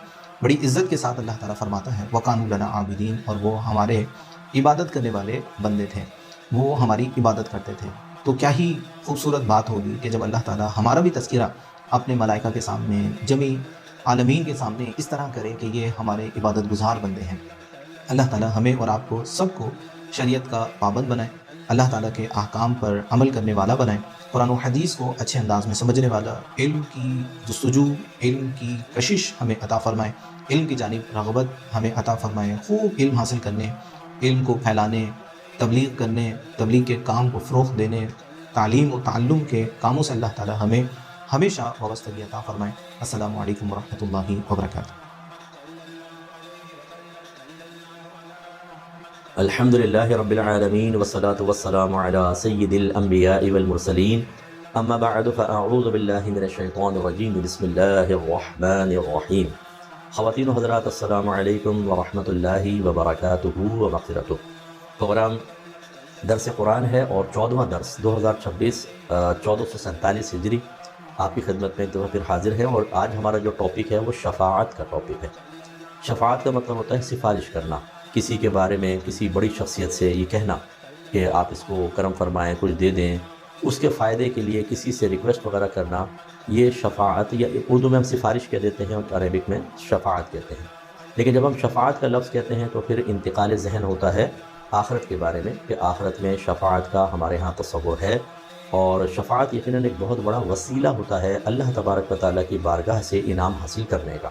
بڑی عزت کے ساتھ اللہ تعالیٰ فرماتا ہے وَكَانُوا لَنَا عَابِدِينَ، اور وہ ہمارے عبادت کرنے والے بندے تھے، وہ ہماری عبادت کرتے تھے۔ تو کیا ہی خوبصورت بات ہوگی کہ جب اللہ تعالیٰ ہمارا بھی تذکرہ اپنے ملائکہ کے سامنے، جمی عالمین کے سامنے اس طرح کرے کہ یہ ہمارے عبادت گزار بندے ہیں۔ اللہ تعالیٰ ہمیں اور آپ کو سب کو شریعت کا پابند بنائے، اللہ تعالیٰ کے احکام پر عمل کرنے والا بنائے، قرآن و حدیث کو اچھے انداز میں سمجھنے والا، علم کی جستجو، علم کی کشش ہمیں عطا فرمائے، علم کی جانب رغبت ہمیں عطا فرمائے، خوب علم حاصل کرنے، علم کو پھیلانے، تبلیغ کرنے، تبلیغ کے کام کو فروغ دینے، تعلیم و تعلم کے کاموں سے اللہ تعالیٰ ہمیں ہمیشہ وابستگی عطا فرمائے۔ السلام علیکم ورحمۃ اللہ وبرکاتہ۔ الحمد للہ رب العالمین والصلاة والسلام علی سید الانبیاء والمرسلین، اما بعد فاعوذ باللہ من الشیطان الرجیم، بسم اللہ الرحمن الرحیم۔ خواتین و حضرات، السلام علیکم ورحمۃ اللہ وبرکاتہ ومغفرتہ۔ پروگرام درس قرآن ہے اور 14واں درس 2026 1447 ہجری آپ کی خدمت میں ایک دفعہ پھر حاضر ہے، اور آج ہمارا جو ٹاپک ہے وہ شفاعت کا ٹاپک ہے۔ شفاعت کا مطلب ہوتا ہے سفارش کرنا، کسی کے بارے میں، کسی بڑی شخصیت سے یہ کہنا کہ آپ اس کو کرم فرمائیں، کچھ دے دیں، اس کے فائدے کے لیے کسی سے ریکویسٹ وغیرہ کرنا، یہ شفاعت، یا اردو میں ہم سفارش کہہ دیتے ہیں اور عربک میں شفاعت کہتے ہیں۔ لیکن جب ہم شفاعت کا لفظ کہتے ہیں تو پھر انتقال ذہن ہوتا ہے آخرت کے بارے میں، کہ آخرت میں شفاعت کا ہمارے ہاں تصور ہے، اور شفاعت یقیناً ایک بہت بڑا وسیلہ ہوتا ہے اللہ تبارک و تعالیٰ کی بارگاہ سے انعام حاصل کرنے کا۔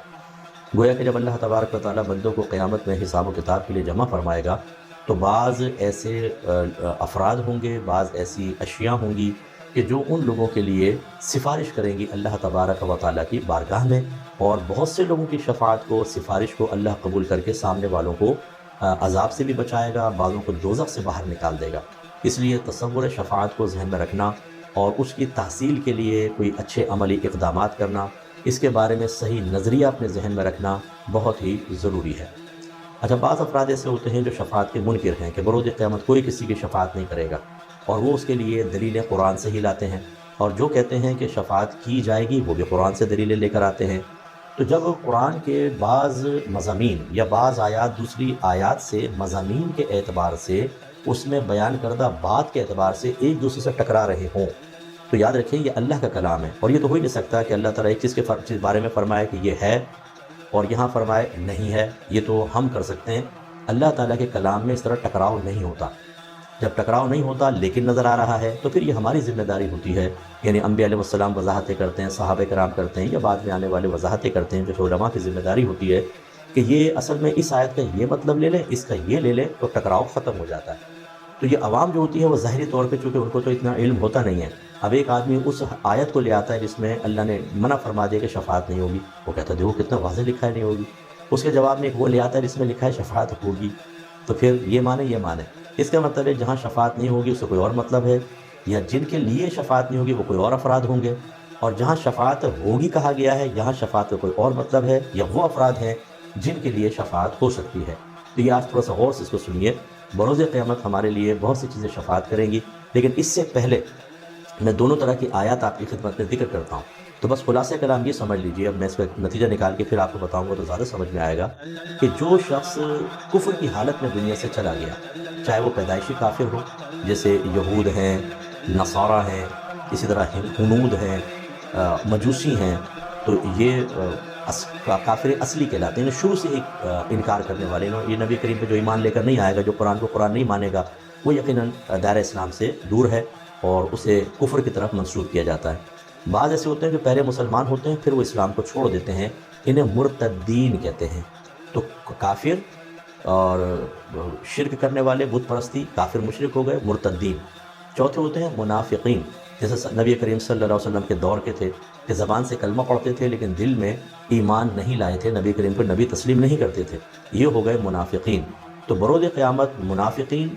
گویا کہ جب اللہ تبارک و تعالیٰ بندوں کو قیامت میں حساب و کتاب کے لیے جمع فرمائے گا تو بعض ایسے افراد ہوں گے، بعض ایسی اشیاء ہوں گی کہ جو ان لوگوں کے لیے سفارش کریں گی اللہ تبارک و تعالیٰ کی بارگاہ میں، اور بہت سے لوگوں کی شفاعت کو، سفارش کو اللہ قبول کر کے سامنے والوں کو عذاب سے بھی بچائے گا، بعضوں کو دوزخ سے باہر نکال دے گا۔ اس لیے تصور شفاعت کو ذہن میں رکھنا اور اس کی تحصیل کے لیے کوئی اچھے عملی اقدامات کرنا، اس کے بارے میں صحیح نظریہ اپنے ذہن میں رکھنا بہت ہی ضروری ہے۔ اچھا، بعض افراد ایسے ہوتے ہیں جو شفاعت کے منکر ہیں کہ بروز قیامت کوئی کسی کی شفاعت نہیں کرے گا، اور وہ اس کے لیے دلیلیں قرآن سے ہی لاتے ہیں، اور جو کہتے ہیں کہ شفاعت کی جائے گی وہ بھی قرآن سے دلیلیں لے کر آتے ہیں۔ تو جب قرآن کے بعض مضامین یا بعض آیات دوسری آیات سے مضامین کے اعتبار سے، اس میں بیان کردہ بات کے اعتبار سے ایک دوسرے سے ٹکرا رہے ہوں، تو یاد رکھیں یہ اللہ کا کلام ہے، اور یہ تو ہو ہی نہیں سکتا کہ اللہ تعالیٰ ایک چیز کے بارے میں فرمائے کہ یہ ہے اور یہاں فرمائے نہیں ہے۔ یہ تو ہم کر سکتے ہیں، اللہ تعالیٰ کے کلام میں اس طرح ٹکراؤ نہیں ہوتا۔ جب ٹکراؤ نہیں ہوتا لیکن نظر آ رہا ہے تو پھر یہ ہماری ذمہ داری ہوتی ہے، یعنی انبیاء علیہ السلام وضاحتیں کرتے ہیں، صحابہ کرام کرتے ہیں، یا بعد میں آنے والے وضاحتیں کرتے ہیں، جو علماء کی ذمہ داری ہوتی ہے کہ یہ اصل میں اس آیت کا یہ مطلب لے لیں، اس کا یہ لے لیں، تو ٹکراؤ ختم ہو جاتا ہے۔ تو یہ عوام جو ہوتی ہے وہ ظاہری طور پہ چونکہ ان کو تو اتنا علم ہوتا نہیں ہے، اب ایک آدمی اس آیت کو لے آتا ہے جس میں اللہ نے منع فرما دیا کہ شفاعت نہیں ہوگی، وہ کہتا ہے دیکھو کتنا واضح لکھا ہے نہیں ہوگی، اس کے جواب میں ایک وہ لے آتا ہے جس میں لکھا ہے شفاعت ہوگی، تو پھر یہ مانے، اس کا مطلب ہے جہاں شفاعت نہیں ہوگی اس سے کوئی اور مطلب ہے، یا جن کے لیے شفاعت نہیں ہوگی وہ کوئی اور افراد ہوں گے۔ اور جہاں شفاعت ہوگی کہا گیا ہے، یہاں شفاعت کا کوئی اور مطلب ہے، یا وہ افراد ہیں جن کے لیے شفاعت ہو سکتی ہے۔ تو یہ آج تھوڑا سا غور سے اس کو سنیے۔ بروز قیامت ہمارے لیے بہت سی چیزیں شفاعت کریں گی، لیکن اس سے پہلے میں دونوں طرح کی آیات آپ کی خدمت میں ذکر کرتا ہوں۔ تو بس خلاصہ کلام یہ سمجھ لیجئے، اب میں اس کا نتیجہ نکال کے پھر آپ کو بتاؤں گا تو زیادہ سمجھ میں آئے گا، کہ جو شخص کفر کی حالت میں دنیا سے چلا گیا، چاہے وہ پیدائشی کافر ہو جیسے یہود ہیں، نصارہ ہیں، اسی طرح ہنود ہیں، مجوسی ہیں، تو یہ کافر اصلی کہلاتے ہیں، شروع سے ایک انکار کرنے والے ہیں۔ یہ نبی کریم پہ جو ایمان لے کر نہیں آئے گا، جو قرآن کو قرآن نہیں مانے گا، وہ یقیناً دائرہ اسلام سے دور ہے اور اسے کفر کی طرف منسوب کیا جاتا ہے۔ بعض ایسے ہوتے ہیں جو پہلے مسلمان ہوتے ہیں پھر وہ اسلام کو چھوڑ دیتے ہیں، انہیں مرتدین کہتے ہیں۔ تو کافر اور شرک کرنے والے، بت پرستی، کافر مشرک ہو گئے، مرتدین۔ چوتھے ہوتے ہیں منافقین، جیسے نبی کریم صلی اللہ علیہ وسلم کے دور کے تھے کہ زبان سے کلمہ پڑھتے تھے لیکن دل میں ایمان نہیں لائے تھے، نبی کریم کو نبی تسلیم نہیں کرتے تھے، یہ ہو گئے منافقین۔ تو بروز قیامت منافقین،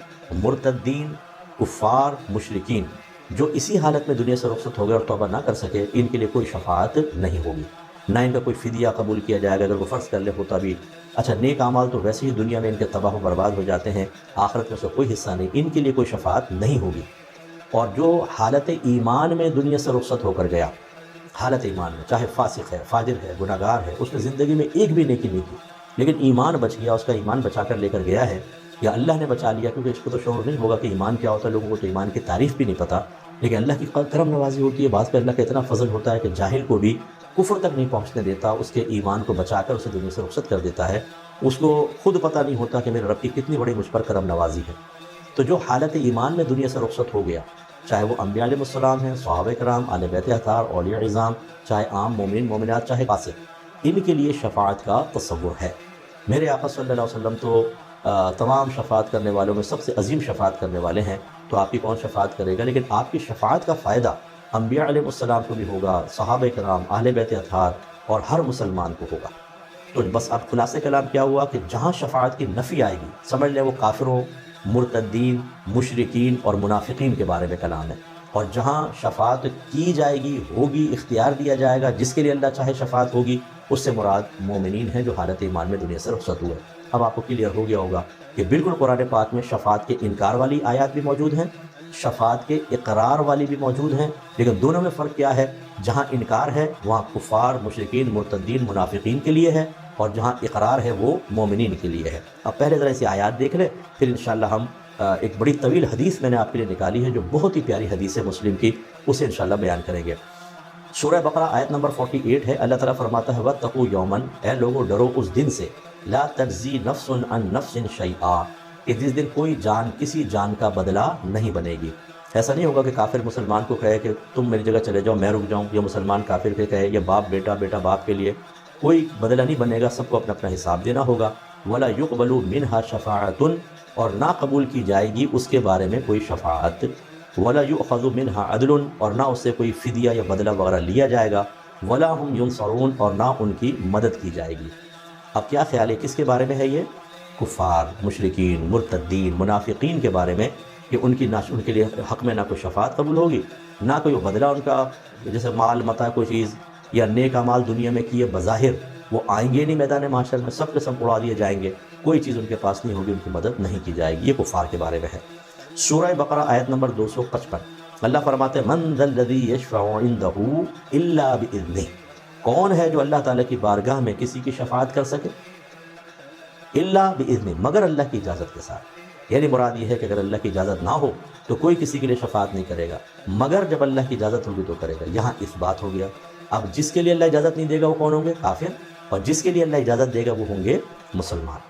مرتدین، کفار، مشرکین جو اسی حالت میں دنیا سے رخصت ہو گئے اور توبہ نہ کر سکے، ان کے لیے کوئی شفاعت نہیں ہوگی، نہ ان کا کوئی فدیہ قبول کیا جائے گا اگر وہ فرض کر لے ہوتا بھی۔ اچھا، نیک اعمال تو ویسے ہی دنیا میں ان کے تباہ و برباد ہو جاتے ہیں، آخرت میں اس کا کوئی حصہ نہیں، ان کے لیے کوئی شفاعت نہیں ہوگی۔ اور جو حالت ایمان میں دنیا سے رخصت ہو کر گیا، حالت ایمان میں چاہے فاسق ہے، فاجر ہے، گناہ گار ہے، اس نے زندگی میں ایک بھی نیکی نہیں کی لیکن ایمان بچ گیا، اس کا ایمان بچا کر لے کر گیا ہے، یا اللہ نے بچا لیا، کیونکہ اس کو تو شعور نہیں ہوگا کہ ایمان کیا ہوتا ہے، لوگوں کو تو ایمان کی تعریف بھی نہیں پتہ، لیکن اللہ کی کرم نوازی ہوتی ہے، بعض پہ اللہ کا اتنا فضل ہوتا ہے کہ جاہل کو بھی کفر تک نہیں پہنچنے دیتا، اس کے ایمان کو بچا کر اسے دنیا سے رخصت کر دیتا ہے، اس کو خود پتہ نہیں ہوتا کہ میرے رب کی کتنی بڑی مجھ پر کرم نوازی ہے۔ تو جو حالت ایمان میں دنیا سے رخصت ہو گیا، چاہے وہ انبیاء علیہ السلام ہیں، صحابہ کرام، اہل بیت اطہار، اولیاء عظام، چاہے عام مومن مومنات، چاہے فاسق، ان کے لیے شفاعت کا تصور ہے۔ میرے آقا صلی اللہ علیہ وسلم تو تمام شفاعت کرنے والوں میں سب سے عظیم شفاعت کرنے والے ہیں، تو آپ کی کون شفاعت کرے گا؟ لیکن آپ کی شفاعت کا فائدہ انبیاء علیہ السلام کو بھی ہوگا، صحابہ کرام، اہل بیت اطہار اور ہر مسلمان کو ہوگا۔ تو بس اب خلاصہ کلام کیا ہوا کہ جہاں شفاعت کی نفی آئے گی، سمجھ لیں وہ کافروں، مرتدین، مشرکین اور منافقین کے بارے میں کلام ہے، اور جہاں شفاعت کی جائے گی، ہوگی، اختیار دیا جائے گا، جس کے لیے اللہ چاہے شفاعت ہوگی، اس سے مراد مومنین ہیں جو حالت ایمان میں دنیا سے رخصت ہوئے۔ اب آپ کو کلیئر ہو گیا ہوگا کہ بالکل قرآن پاک میں شفاعت کے انکار والی آیات بھی موجود ہیں، شفاعت کے اقرار والی بھی موجود ہیں، لیکن دونوں میں فرق کیا ہے؟ جہاں انکار ہے وہاں کفار، مشرکین، مرتدین، منافقین کے لیے ہے، اور جہاں اقرار ہے وہ مومنین کے لیے ہے۔ اب پہلے ذرا ایسی آیات دیکھ لیں، پھر انشاءاللہ ہم ایک بڑی طویل حدیث میں نے آپ کے لیے نکالی ہے جو بہت ہی پیاری حدیث ہے مسلم کی، اسے انشاءاللہ بیان کریں گے۔ سورہ بقرہ آیت نمبر 48 ہے، اللہ تعالیٰ فرماتا ہے وَاتَّقُوا يَوْمًا، اے لوگو ڈرو اس دن سے، لا تجزی نفس عن نفس شیئا، کہ جس دن کوئی جان کسی جان کا بدلہ نہیں بنے گی۔ ایسا نہیں ہوگا کہ کافر مسلمان کو کہے کہ تم میری جگہ چلے جاؤ میں رک جاؤں، یا مسلمان کافر کے کہے یا باپ بیٹا، بیٹا باپ کے لیے، کوئی بدلہ نہیں بنے گا، سب کو اپنا اپنا حساب دینا ہوگا۔ وَلَا يُقْبَلُ مِنْهَا شَفَاعَةٌ، اور نہ قبول کی جائے گی اس کے بارے میں کوئی شفاعت۔ وَلَا يُؤْخَذُ مِنْهَا عَدْلٌ، اور نہ اس سے کوئی فدیہ یا بدلہ وغیرہ لیا جائے گا۔ وَلَا هُمْ يُنصَرُونَ، اور نہ ان کی مدد کی جائے گی۔ اب کیا خیال ہے کس کے بارے میں ہے یہ؟ کفار، مشرکین، مرتدین، منافقین کے بارے میں، کہ ان کے لیے حق میں نہ کوئی شفاعت قبول ہوگی، نہ کوئی بدلہ ان کا، جیسے مال متاع کوئی چیز یا نیک اعمال دنیا میں کیے بظاہر وہ آئیں گے نہیں میدان معاشر میں، سب کے سب اڑا دیے جائیں گے، کوئی چیز ان کے پاس نہیں ہوگی، ان کی مدد نہیں کی جائے گی۔ یہ کفار کے بارے میں ہے۔ سورہ بقرہ آیت نمبر 255، اللہ فرماتے ہیں من ذا الذی یشفع عنده الا باذنہ، کون ہے جو اللہ تعالیٰ کی بارگاہ میں کسی کی شفاعت کر سکے؟ الا باذنہ، مگر اللہ کی اجازت کے ساتھ۔ یعنی مراد یہ ہے کہ اگر اللہ کی اجازت نہ ہو تو کوئی کسی کے لیے شفاعت نہیں کرے گا، مگر جب اللہ کی اجازت ہوگی تو کرے گا۔ یہاں اس بات ہو گیا، اب جس کے لیے اللہ اجازت نہیں دے گا وہ کون ہوں گے؟ کافر، اور جس کے لیے اللہ اجازت دے گا وہ ہوں گے مسلمان۔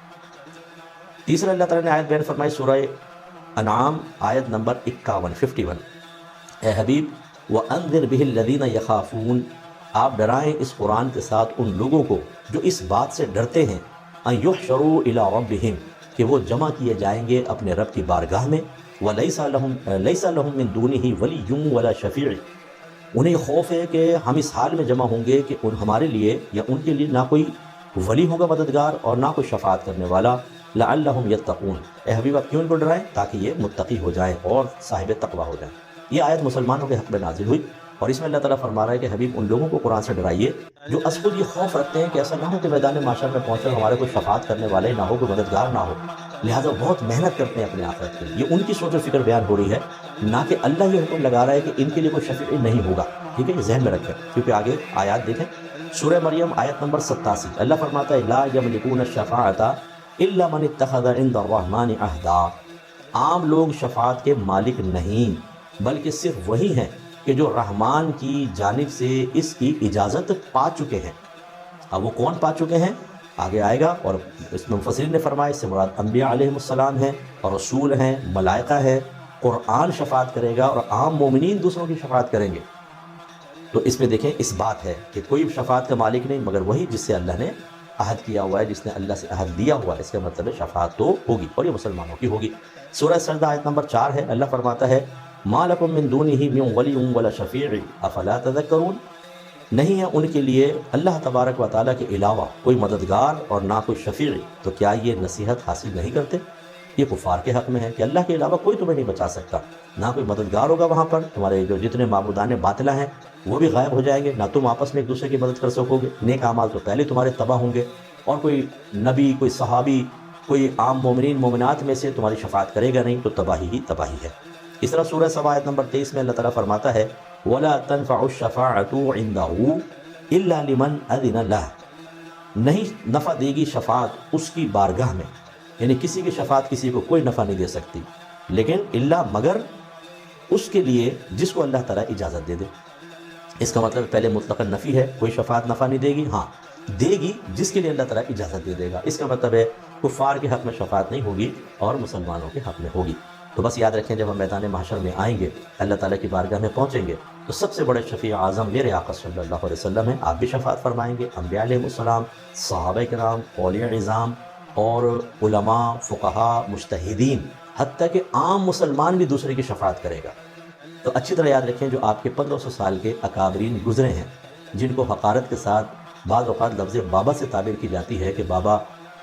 تیسرا اللہ تعالیٰ نے آیت بیان فرمائی سورہ انعام آیت نمبر 51، اے حبیب وَأَنذِرْ بِهِ الَّذِينَ يَخَافُونَ، آپ ڈرائیں اس قرآن کے ساتھ ان لوگوں کو جو اس بات سے ڈرتے ہیں أَن يُحْشَرُوا إِلَىٰ رَبِّهِمْ، کہ وہ جمع کیے جائیں گے اپنے رب کی بارگاہ میں، وَلَيْسَ لَهُم مِّن دُونِهِ وَلِيٌّ وَلَا شَفِيعٌ، انہیں خوف ہے کہ ہم اس حال میں جمع ہوں گے کہ ہمارے لیے یا ان کے لیے نہ کوئی ولی ہوگا مددگار اور نہ کوئی شفاعت کرنے والا۔ لعلہم یتقون، اے حبیب آپ کیوں ان کو ڈرائیں؟ تاکہ یہ متقی ہو جائیں اور صاحب تقوی ہو جائیں۔ یہ آیت مسلمانوں کے حق میں نازل ہوئی، اور اس میں اللہ تعالیٰ فرما رہا ہے کہ حبیب ان لوگوں کو قرآن سے ڈرائیے جو از خود یہ خوف رکھتے ہیں کہ ایسا نہ ہو کہ میدان معاشر میں پہنچے ہمارے کوئی شفاعت کرنے والے نہ ہو، کوئی مددگار نہ ہو، لہٰذا بہت محنت کرتے ہیں اپنے آخرت کے لیے۔ یہ ان کی سوچ و فکر بیان ہو رہی ہے، نہ کہ اللہ یہ حکم لگا رہا ہے کہ ان کے لیے کوئی شفیع نہیں ہوگا۔ ٹھیک ہے، یہ ذہن میں رکھیں، کیونکہ آگے آیات دیکھیں۔ سورہ مریم آیت نمبر 87، اللہ فرماتا ہے لا یملکون الشفاعۃ الا من اتخذ عند الرحمن عہدا۔ عام لوگ شفاعت کے مالک نہیں، بلکہ صرف وہی ہیں کہ جو رحمان کی جانب سے اس کی اجازت پا چکے ہیں۔ اب وہ کون پا چکے ہیں آگے آئے گا، اور اس میں مفسرین نے فرمایا اس سے مراد انبیاء علیہ السلام ہیں اور رسول ہیں، ملائکہ ہے، قرآن شفاعت کرے گا اور عام مومنین دوسروں کی شفاعت کریں گے۔ تو اس میں دیکھیں اس بات ہے کہ کوئی شفاعت کا مالک نہیں مگر وہی جس سے اللہ نے عہد کیا ہوا ہے، جس نے اللہ سے عہد لیا ہوا ہے۔ اس کا مطلب ہے شفاعت تو ہوگی، اور یہ مسلمانوں کی ہوگی۔ سورہ سجدہ آیت نمبر 4 ہے، اللہ فرماتا ہے ما لکم من دونہ من ولی ولا شفیع افلا تذکرون۔ نہیں ہے ان کے لیے اللہ تبارک و تعالیٰ کے علاوہ کوئی مددگار اور نہ کوئی شفیع، تو کیا یہ نصیحت حاصل نہیں کرتے؟ یہ کفار کے حق میں ہے کہ اللہ کے علاوہ کوئی تمہیں نہیں بچا سکتا، نہ کوئی مددگار ہوگا وہاں پر، تمہارے جو جتنے معبودان باطلہ ہیں وہ بھی غائب ہو جائیں گے، نہ تم آپس میں ایک دوسرے کی مدد کر سکو گے، نیک اعمال تو پہلے تمہارے تباہ ہوں گے، اور کوئی نبی، کوئی صحابی، کوئی عام مومنین مومنات میں سے تمہاری شفاعت کرے گا نہیں، تو تباہی ہی تباہی ہے۔ اس طرح سورہ سبا آیت نمبر 23 میں اللہ تعالیٰ فرماتا ہے وَلَا تَنْفَعُ الشَّفَاعَةُ عِنْدَهُ إِلَّا لِمَنْ أَذِنَ لَهُ۔ نہیں نفع دے گی شفاعت اس کی بارگاہ میں، یعنی کسی کی شفاعت کسی کو کوئی نفع نہیں دے سکتی، لیکن اللہ مگر اس کے لیے جس کو اللہ تعالیٰ اجازت دے دے۔ اس کا مطلب پہلے مطلق نفی ہے، کوئی شفاعت نفع نہیں دے گی، ہاں دے گی جس کے لیے اللہ تعالیٰ اجازت دے دے گا۔ اس کا مطلب ہے کفار کے حق میں شفاعت نہیں ہوگی اور مسلمانوں کے حق میں ہوگی۔ تو بس یاد رکھیں جب ہم میدان محشر میں آئیں گے، اللہ تعالیٰ کی بارگاہ میں پہنچیں گے، تو سب سے بڑے شفیع اعظم میرے آقا صلی اللہ علیہ وسلم ہیں۔ آپ بھی شفاعت فرمائیں گے، انبیاء علیہ السلام، صحابہ کرام، اولیاء عظام اور علماء، فقہاء، مجتہدین، حتیٰ کہ عام مسلمان بھی دوسرے کی شفاعت کرے گا۔ تو اچھی طرح یاد رکھیں جو آپ کے 1500 سال کے اکابرین گزرے ہیں، جن کو حقارت کے ساتھ بعض اوقات لفظ بابا سے تعبیر کی جاتی ہے کہ بابا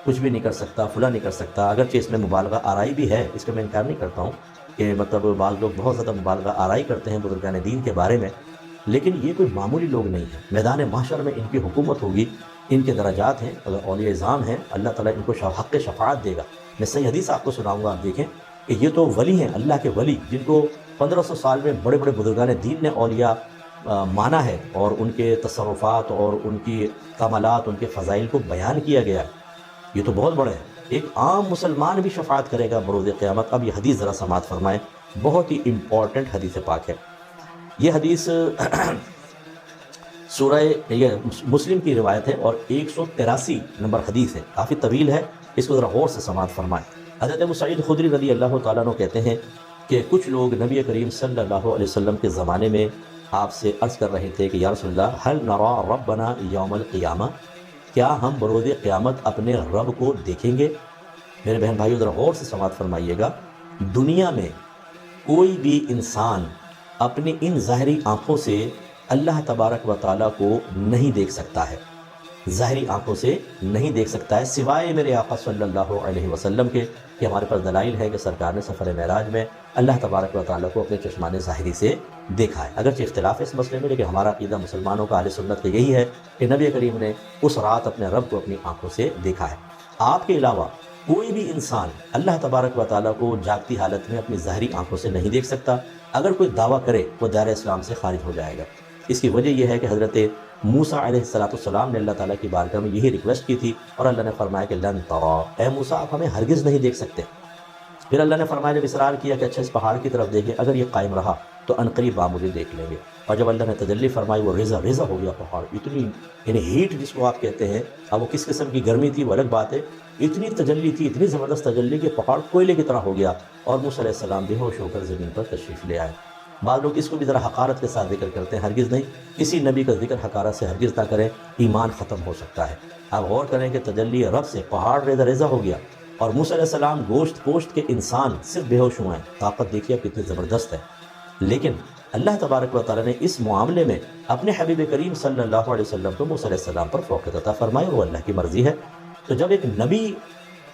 کچھ بھی نہیں کر سکتا، فلاں نہیں کر سکتا، اگرچہ اس میں مبالغہ آرائی بھی ہے، اس کا میں انکار نہیں کرتا ہوں کہ مطلب بعض لوگ بہت زیادہ مبالغہ آرائی کرتے ہیں بزرگان دین کے بارے میں، لیکن یہ کوئی معمولی لوگ نہیں ہیں۔ میدان محشر میں ان کی حکومت ہوگی، ان کے درجات ہیں، اگر اولیاء اعظام ہیں اللہ تعالیٰ ان کو حق شفاعت دے گا۔ میں صحیح حدیث آپ کو سناؤں گا، آپ دیکھیں کہ یہ تو ولی ہیں، اللہ کے ولی، جن کو 1500 سال میں بڑے بڑے بزرگان دین نے اولیاء مانا ہے، اور ان کے تصرفات اور ان کی کمالات، ان کے فضائل کو بیان کیا گیا ہے۔ یہ تو بہت بڑے ہیں، ایک عام مسلمان بھی شفاعت کرے گا بروز قیامت۔ اب یہ حدیث ذرا سماعت فرمائیں، بہت ہی امپورٹنٹ حدیث پاک ہے یہ حدیث۔ سورہ یہ مسلم کی روایت ہے اور 183 نمبر حدیث ہے، کافی طویل ہے، اس کو ذرا غور سے سماعت فرمائیں۔ حضرت ابو سعید خدری رضی اللہ تعالیٰ عنہ کہتے ہیں کہ کچھ لوگ نبی کریم صلی اللہ علیہ وسلم کے زمانے میں آپ سے عرض کر رہے تھے کہ یا رسول اللہ هل نرى ربنا یوم القیامہ، کیا ہم بروز قیامت اپنے رب کو دیکھیں گے؟ میرے بہن بھائیو ذرا غور سے سماعت فرمائیے گا، دنیا میں کوئی بھی انسان اپنی ان ظاہری آنکھوں سے اللہ تبارک و تعالیٰ کو نہیں دیکھ سکتا ہے، ظاہری آنکھوں سے نہیں دیکھ سکتا ہے، سوائے میرے آقا صلی اللہ علیہ وسلم کے، کہ ہمارے پاس دلائل ہے کہ سرکار نے سفر معراج میں اللہ تبارک و تعالیٰ کو اپنے چشمان ظاہری سے دیکھا ہے۔ اگرچہ اختلاف ہے اس مسئلے میں، لیکن ہمارا عقیدہ مسلمانوں کا اہل سنت کا یہی ہے کہ نبی کریم نے اس رات اپنے رب کو اپنی آنکھوں سے دیکھا ہے۔ آپ کے علاوہ کوئی بھی انسان اللہ تبارک و تعالیٰ کو جاگتی حالت میں اپنی ظاہری آنکھوں سے نہیں دیکھ سکتا۔ اگر کوئی دعویٰ کرے وہ دائرہ اسلام سے خارج ہو جائے گا۔ اس کی وجہ یہ ہے کہ حضرت موسیٰ علیہ السلام نے اللہ تعالیٰ کی بارگاہ میں یہی ریکویسٹ کی تھی، اور اللہ نے فرمایا کہ لن ترا، اے موسیٰ آپ ہمیں ہرگز نہیں دیکھ سکتے۔ پھر اللہ نے فرمایا جب اصرار کیا کہ اچھا اس پہاڑ کی طرف دیکھیں، اگر یہ قائم رہا تو عنقریب آپ مجھے دیکھ لیں گے۔ اور جب اللہ نے تجلی فرمائی وہ ریزہ ریزہ ہو گیا پہاڑ، اتنی یعنی ہیٹ جس کو آپ کہتے ہیں، اب وہ کس قسم کی گرمی تھی وہ الگ بات ہے، اتنی تجلی تھی، اتنی زبردست تجلی کہ پہاڑ کوئلے کی طرح ہو گیا، اور موسیٰ علیہ السلام بے ہوش ہو کر زمین پر تشریف لے آئے۔ بعض لوگ اس کو بھی ذرا حقارت کے ساتھ ذکر کرتے ہیں، ہرگز نہیں، کسی نبی کا ذکر حقارت سے ہرگز نہ کریں، ایمان ختم ہو سکتا ہے۔ آپ غور کریں کہ تجلی رب سے پہاڑ ریزہ ریزہ ہو گیا، اور موسیٰ علیہ السلام گوشت پوشت کے انسان صرف بے ہوش ہوئے ہیں، طاقت دیکھیے کتنی زبردست ہے۔ لیکن اللہ تبارک و تعالیٰ نے اس معاملے میں اپنے حبیب کریم صلی اللہ علیہ وسلم کو موسیٰ علیہ السلام پر فوقیت عطا فرمائی، وہ اللہ کی مرضی ہے۔ تو جب ایک نبی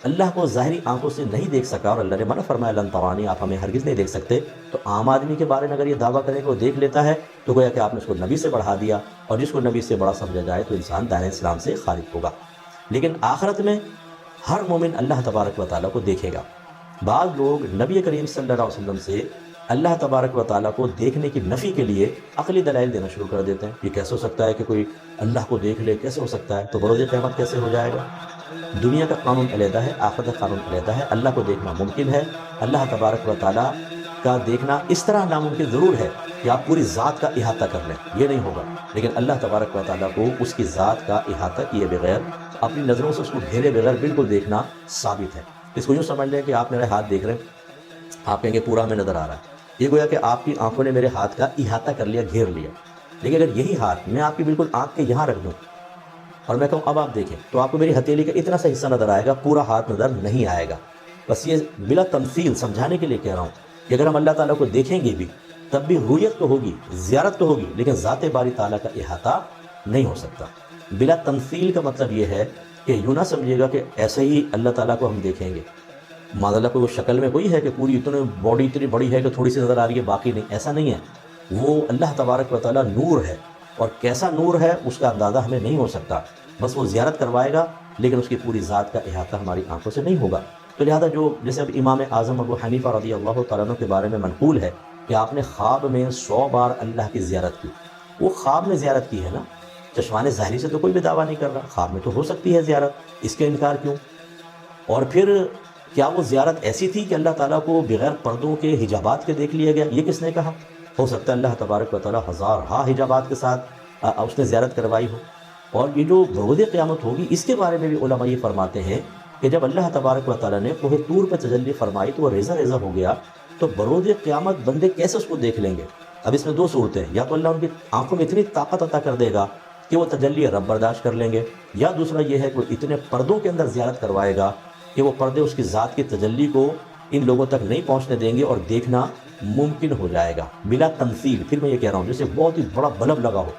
اللہ کو ظاہری آنکھوں سے نہیں دیکھ سکا اور اللہ نے منع فرمایا لن ترانی، آپ ہمیں ہرگز نہیں دیکھ سکتے، تو عام آدمی کے بارے میں اگر یہ دعویٰ کرے کہ وہ دیکھ لیتا ہے تو گویا کہ آپ نے اس کو نبی سے بڑھا دیا، اور جس کو نبی سے بڑا سمجھا جائے تو انسان دائرۂ اسلام سے خارج ہوگا۔ لیکن آخرت میں ہر مومن اللہ تبارک و تعالیٰ کو دیکھے گا۔ بعض لوگ نبی کریم صلی اللہ علیہ وسلم سے اللہ تبارک و تعالیٰ کو دیکھنے کی نفی کے لیے عقلی دلائل دینا شروع کر دیتے ہیں۔ یہ کیسے ہو سکتا ہے کہ کوئی اللہ کو دیکھ لے، کیسے ہو سکتا ہے، تو بروز قیامت کیسے ہو جائے گا؟ دنیا کا قانون علیحدہ ہے، آخرت کا قانون علیحدہ ہے۔ اللہ کو دیکھنا ممکن ہے، اللہ تبارک و تعالیٰ کا دیکھنا اس طرح ناممکن ضرور ہے کہ آپ پوری ذات کا احاطہ کر لیں، یہ نہیں ہوگا، لیکن اللہ تبارک و تعالیٰ کو اس کی ذات کا احاطہ کیے بغیر، اپنی نظروں سے اس کو گھیرے بغیر بالکل دیکھنا ثابت ہے۔ اس کو یوں سمجھ لیں کہ آپ میرے ہاتھ دیکھ رہے ہیں، آپ کہیں گے پورا ہمیں نظر آ رہا ہے، یہ گویا کہ آپ کی آنکھوں نے میرے ہاتھ کا احاطہ کر لیا، گھیر لیا۔ لیکن اگر یہی ہاتھ میں آپ کی بالکل آنکھ کے یہاں رکھ دوں اور میں کہوں اب آپ دیکھیں، تو آپ کو میری ہتھیلی کا اتنا سا حصہ نظر آئے گا، پورا ہاتھ نظر نہیں آئے گا۔ بس یہ بلا تمثیل سمجھانے کے لیے کہہ رہا ہوں کہ اگر ہم اللہ تعالیٰ کو دیکھیں گے بھی تب بھی رویت تو ہوگی، زیارت تو ہوگی، لیکن ذات باری تعالیٰ کا احاطہ نہیں ہو سکتا۔ بلا تمثیل کا مطلب یہ ہے کہ یوں نہ سمجھیے گا کہ ایسے ہی اللہ تعالیٰ کو ہم دیکھیں گے۔ معاذ اللہ کوئی شکل میں کوئی ہے کہ پوری باڈی اتنی بڑی ہے کہ تھوڑی سی نظر آ رہی ہے، باقی نہیں، ایسا نہیں ہے۔ وہ اللہ تبارک و تعالیٰ نور ہے، اور کیسا نور ہے اس کا اندازہ ہمیں نہیں ہو سکتا۔ بس وہ زیارت کروائے گا، لیکن اس کی پوری ذات کا احاطہ ہماری آنکھوں سے نہیں ہوگا۔ تو لہذا جیسے اب امام اعظم ابو حنیفہ رضی اللہ تعالیٰ عنہ کے بارے میں منقول ہے کہ آپ نے خواب میں 100 بار اللہ کی زیارت کی۔ وہ خواب میں زیارت کی ہے نا، چشمان ظاہری سے تو کوئی بھی دعویٰ نہیں کر رہا، خواب میں تو ہو سکتی ہے زیارت، اس کا انکار کیوں؟ اور پھر کیا وہ زیارت ایسی تھی کہ اللہ تعالیٰ کو بغیر پردوں کے حجابات کے دیکھ لیا گیا؟ یہ کس نے کہا؟ ہو سکتا ہے اللہ تبارک و تعالیٰ ہزارہا حجابات کے ساتھ اس نے زیارت کروائی ہو۔ اور یہ جو بروز قیامت ہوگی، اس کے بارے میں بھی علماء یہ فرماتے ہیں کہ جب اللہ تبارک و تعالیٰ نے کوہ طور پہ تجلی فرمائی تو وہ ریزہ ریزہ ہو گیا، تو بروز قیامت بندے کیسے اس کو دیکھ لیں گے؟ اب اس میں دو صورتیں ہیں، یا تو اللہ ان کی آنکھوں میں اتنی طاقت عطا کر دے گا کہ وہ تجلی رب برداشت کر لیں گے، یا دوسرا یہ ہے کہ وہ اتنے پردوں کے اندر زیارت کروائے گا کہ وہ پردے اس کی ذات کی تجلی کو ان لوگوں تک نہیں پہنچنے دیں گے اور دیکھنا ممکن ہو جائے گا بلا تمثیل۔ پھر میں یہ کہہ رہا ہوں جیسے بہت ہی بڑا بلب لگا ہو،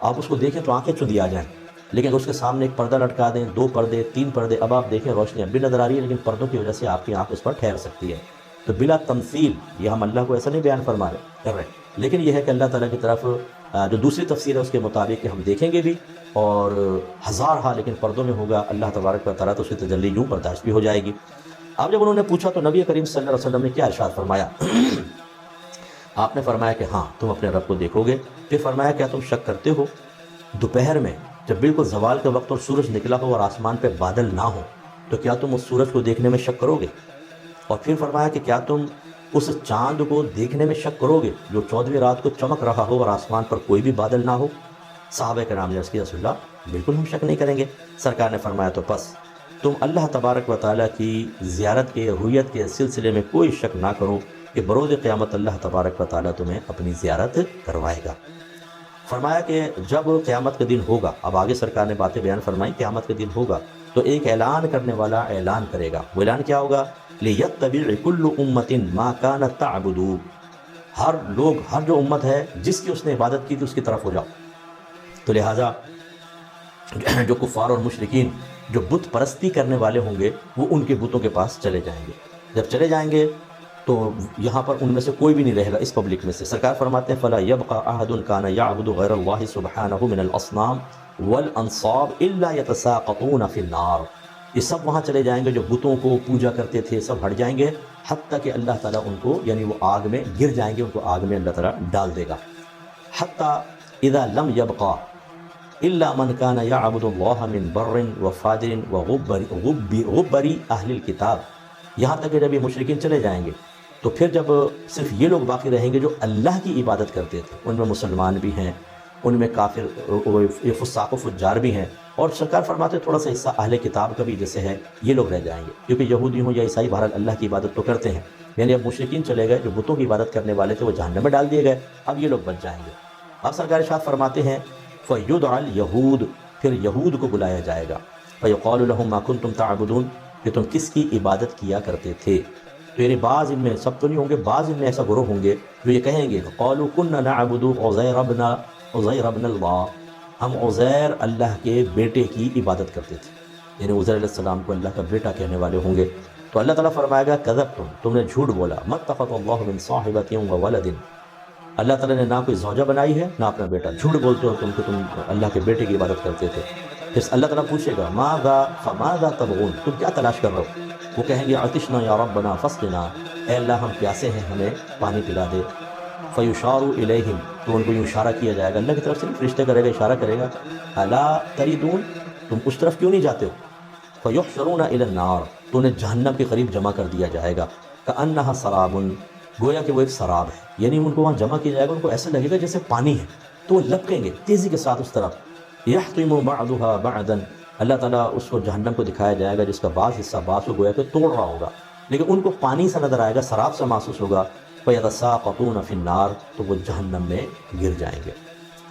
آپ اس کو دیکھیں تو آنکھیں چندی آ جائیں، لیکن اس کے سامنے ایک پردہ لٹکا دیں، 2 پردے 3 پردے، اب آپ دیکھیں روشنی اب بھی نظر آ رہی ہے، لیکن پردوں کی وجہ سے آپ کی آنکھ اس پر ٹھہر سکتی ہے۔ تو بلا تمثیل یہ ہم اللہ کو ایسا نہیں بیان کر رہے، لیکن یہ ہے کہ اللہ تعالیٰ کی طرف جو دوسری تفسیر ہے اس کے مطابق کہ ہم دیکھیں گے بھی، اور ہزارہا لیکن پردوں میں ہوگا اللہ تبارک و تعالیٰ، تو اس کی تجلی یوں برداشت بھی ہو جائے گی۔ اب جب انہوں نے پوچھا تو نبی کریم صلی اللہ علیہ وسلم نے کیا ارشاد فرمایا؟ آپ نے فرمایا کہ ہاں تم اپنے رب کو دیکھو گے۔ پھر فرمایا کیا تم شک کرتے ہو دوپہر میں جب بالکل زوال کے وقت اور سورج نکلا ہو اور آسمان پہ بادل نہ ہو تو کیا تم اس سورج کو دیکھنے میں شک کرو گے؟ اور پھر فرمایا کہ کیا تم اس چاند کو دیکھنے میں شک کرو گے جو 14ویں رات کو چمک رہا ہو اور آسمان پر کوئی بھی بادل نہ ہو؟ صحابہ کرام نے عرض کیا رسول اللہ بالکل ہم شک نہیں کریں گے۔ سرکار نے فرمایا تو پس تم اللہ تبارک و تعالیٰ کی زیارت کے رویت کے سلسلے میں کوئی شک نہ کرو کہ بروز قیامت اللہ تبارک و تعالیٰ تمہیں اپنی زیارت کروائے گا۔ فرمایا کہ جب قیامت کا دن ہوگا، اب آگے سرکار نے باتیں بیان فرمائی، قیامت کا دن ہوگا تو ایک اعلان کرنے والا اعلان کرے گا۔ وہ اعلان کیا ہوگا؟ لِيَتَّبِعِ كُلُّ أُمَّةٍ مَا كَانَتْ تَعْبُدُ، ہر لوگ، ہر جو امت ہے جس کی اس نے عبادت کی تھی اس کی طرف ہو جاؤ۔ تو لہٰذا جو کفار اور مشرکین جو بت پرستی کرنے والے ہوں گے وہ ان کے بتوں کے پاس چلے جائیں گے۔ جب چلے جائیں گے تو یہاں پر ان میں سے کوئی بھی نہیں رہے گا اس پبلک میں سے۔ سرکار فرماتے ہیں فَلَا يَبْقَى أَحَدٌ كَانَ يَعْبُدُ غَيْرَ اللَّهِ سُبْحَانَهُ مِنَ الْأَصْنَامِ وَالْأَنصَابِ إِلَّا يَتَسَاقَطُونَ فِي النَّارِ، یہ سب وہاں چلے جائیں گے جو بتوں کو پوجا کرتے تھے، سب ہٹ جائیں گے حتیٰ کہ اللہ تعالیٰ ان کو، یعنی وہ آگ میں گر جائیں گے، ان کو آگ میں اللہ تعالیٰ ڈال دے گا۔ حتیٰ اذا لم يبقى الا من كان يعبد الله من بر وفاجر وغبر اہل الکتاب، یہاں تک کہ جب یہ مشرکین چلے جائیں گے تو پھر جب صرف یہ لوگ باقی رہیں گے جو اللہ کی عبادت کرتے تھے، ان میں مسلمان بھی ہیں، ان میں کافر فساق و فجار بھی ہیں، اور سرکار فرماتے تھوڑا سا حصہ اہل کتاب کا بھی جیسے ہے، یہ لوگ رہ جائیں گے، کیونکہ یہودی ہوں یا عیسائی بہرحال اللہ کی عبادت تو کرتے ہیں۔ یعنی اب مشرکین چلے گئے، جو بتوں کی عبادت کرنے والے تھے وہ جہنم میں ڈال دیے گئے، اب یہ لوگ بچ جائیں گے۔ اب سرکار ارشاد فرماتے ہیں فَيُدْعَى الْيَهُودُ، پھر یہود کو بلایا جائے گا، فَيُقَالُ لَهُمْ مَا كُنْتُمْ تَعْبُدُونَ، کہ تم کس کی عبادت کیا کرتے تھے؟ تو یعنی بعض ان میں، سب تو نہیں ہوں گے، بعض ان میں ایسا گروہ ہوں گے جو یہ کہیں گے قَالُوا كُنَّا نَعْبُدُ عُزَيْرَ ابْنَ اللَّهِ، ہم عزیر اللہ کے بیٹے کی عبادت کرتے تھے۔ یعنی عزیر علیہ السلام کو اللہ کا بیٹا کہنے والے ہوں گے، تو اللہ تعالیٰ فرمائے گا کذبتم، تم نے جھوٹ بولا، مَتَّخَذَ اللَّهُ مِن صَاحِبَةٍ وَوَلَدٍ، اللہ تعالیٰ نے نہ کوئی زوجہ بنائی ہے نہ اپنا بیٹا، جھوٹ بولتے ہو تم کہ تم اللہ کے بیٹے کی عبادت کرتے تھے۔ پھر اللہ تعالیٰ پوچھے گا ماذا فماذا تبغون، تم کیا تلاش کر رہے ہو؟ وہ کہیں گے عطشنا یا ربنا فاسقنا، اے اللہ ہم پیاسے ہیں ہمیں پانی پلا دے۔ فیشار الیہم، تو ان کو یوں اشارہ کیا جائے گا، اللہ کی طرف سے فرشتے کرے گا، اشارہ کرے گا، الا تریدون، تم اس طرف کیوں نہیں جاتے ہو؟ فیحشرون الی النار، تو انہیں جہنم کے قریب جمع کر دیا جائے گا، کأنہا سراب، گویا کہ وہ ایک سراب ہے، یعنی ان کو وہاں جمع کیا جائے گا، ان کو ایسا لگے گا جیسے پانی ہے، تو وہ لپکیں گے تیزی کے ساتھ اس طرف۔ یحطم بعضها بعضا، اللہ تعالیٰ اس کو جہنم کو دکھایا جائے گا جس کا بعض حصہ بعض کو گویا کہ توڑ رہا ہوگا، لیکن ان کو پانی سا نظر آئے گا، سراب سا محسوس ہوگا۔ فَيَتَسَاقَطُونَ فِي النَّارِ، تو وہ جہنم میں گر جائیں گے۔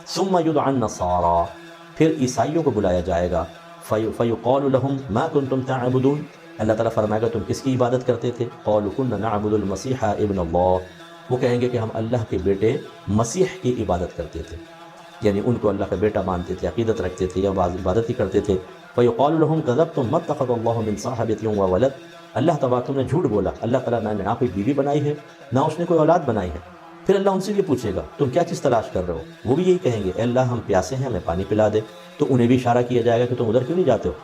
ثُمَّ يُدْعَى النَّصَارَى، پھر عیسائیوں کو بلایا جائے گا، فَيُقَالُ لَهُمْ مَا كُنْتُمْ تَعْبُدُونَ، اللہ تعالیٰ فرمائے گا تم کس کی عبادت کرتے تھے؟ قَالُوا كُنَّا نَعْبُدُ الْمَسِيحَ ابْنَ اللَّهِ، وہ کہیں گے کہ ہم اللہ کے بیٹے مسیح کی عبادت کرتے تھے، یعنی ان کو اللہ کا بیٹا مانتے تھے، عقیدت رکھتے تھے یا بعض عبادت ہی کرتے تھے۔ فَيُقَالُ لَهُمْ كَذَبْتُمْ مَا اتَّخَذَ اللَّهُ مِن صَاحِبَةٍ وَوَلَدٍ، اللہ تبارک تم نے جھوٹ بولا، اللہ تعالیٰ نے نہ کوئی بیوی بنائی ہے نہ اس نے کوئی اولاد بنائی ہے۔ پھر اللہ ان سے یہ پوچھے گا تم کیا چیز تلاش کر رہے ہو؟ وہ بھی یہی کہیں گے اے اللہ ہم پیاسے ہیں ہمیں پانی پلا دے، تو انہیں بھی اشارہ کیا جائے گا کہ تم ادھر کیوں نہیں جاتے ہو؟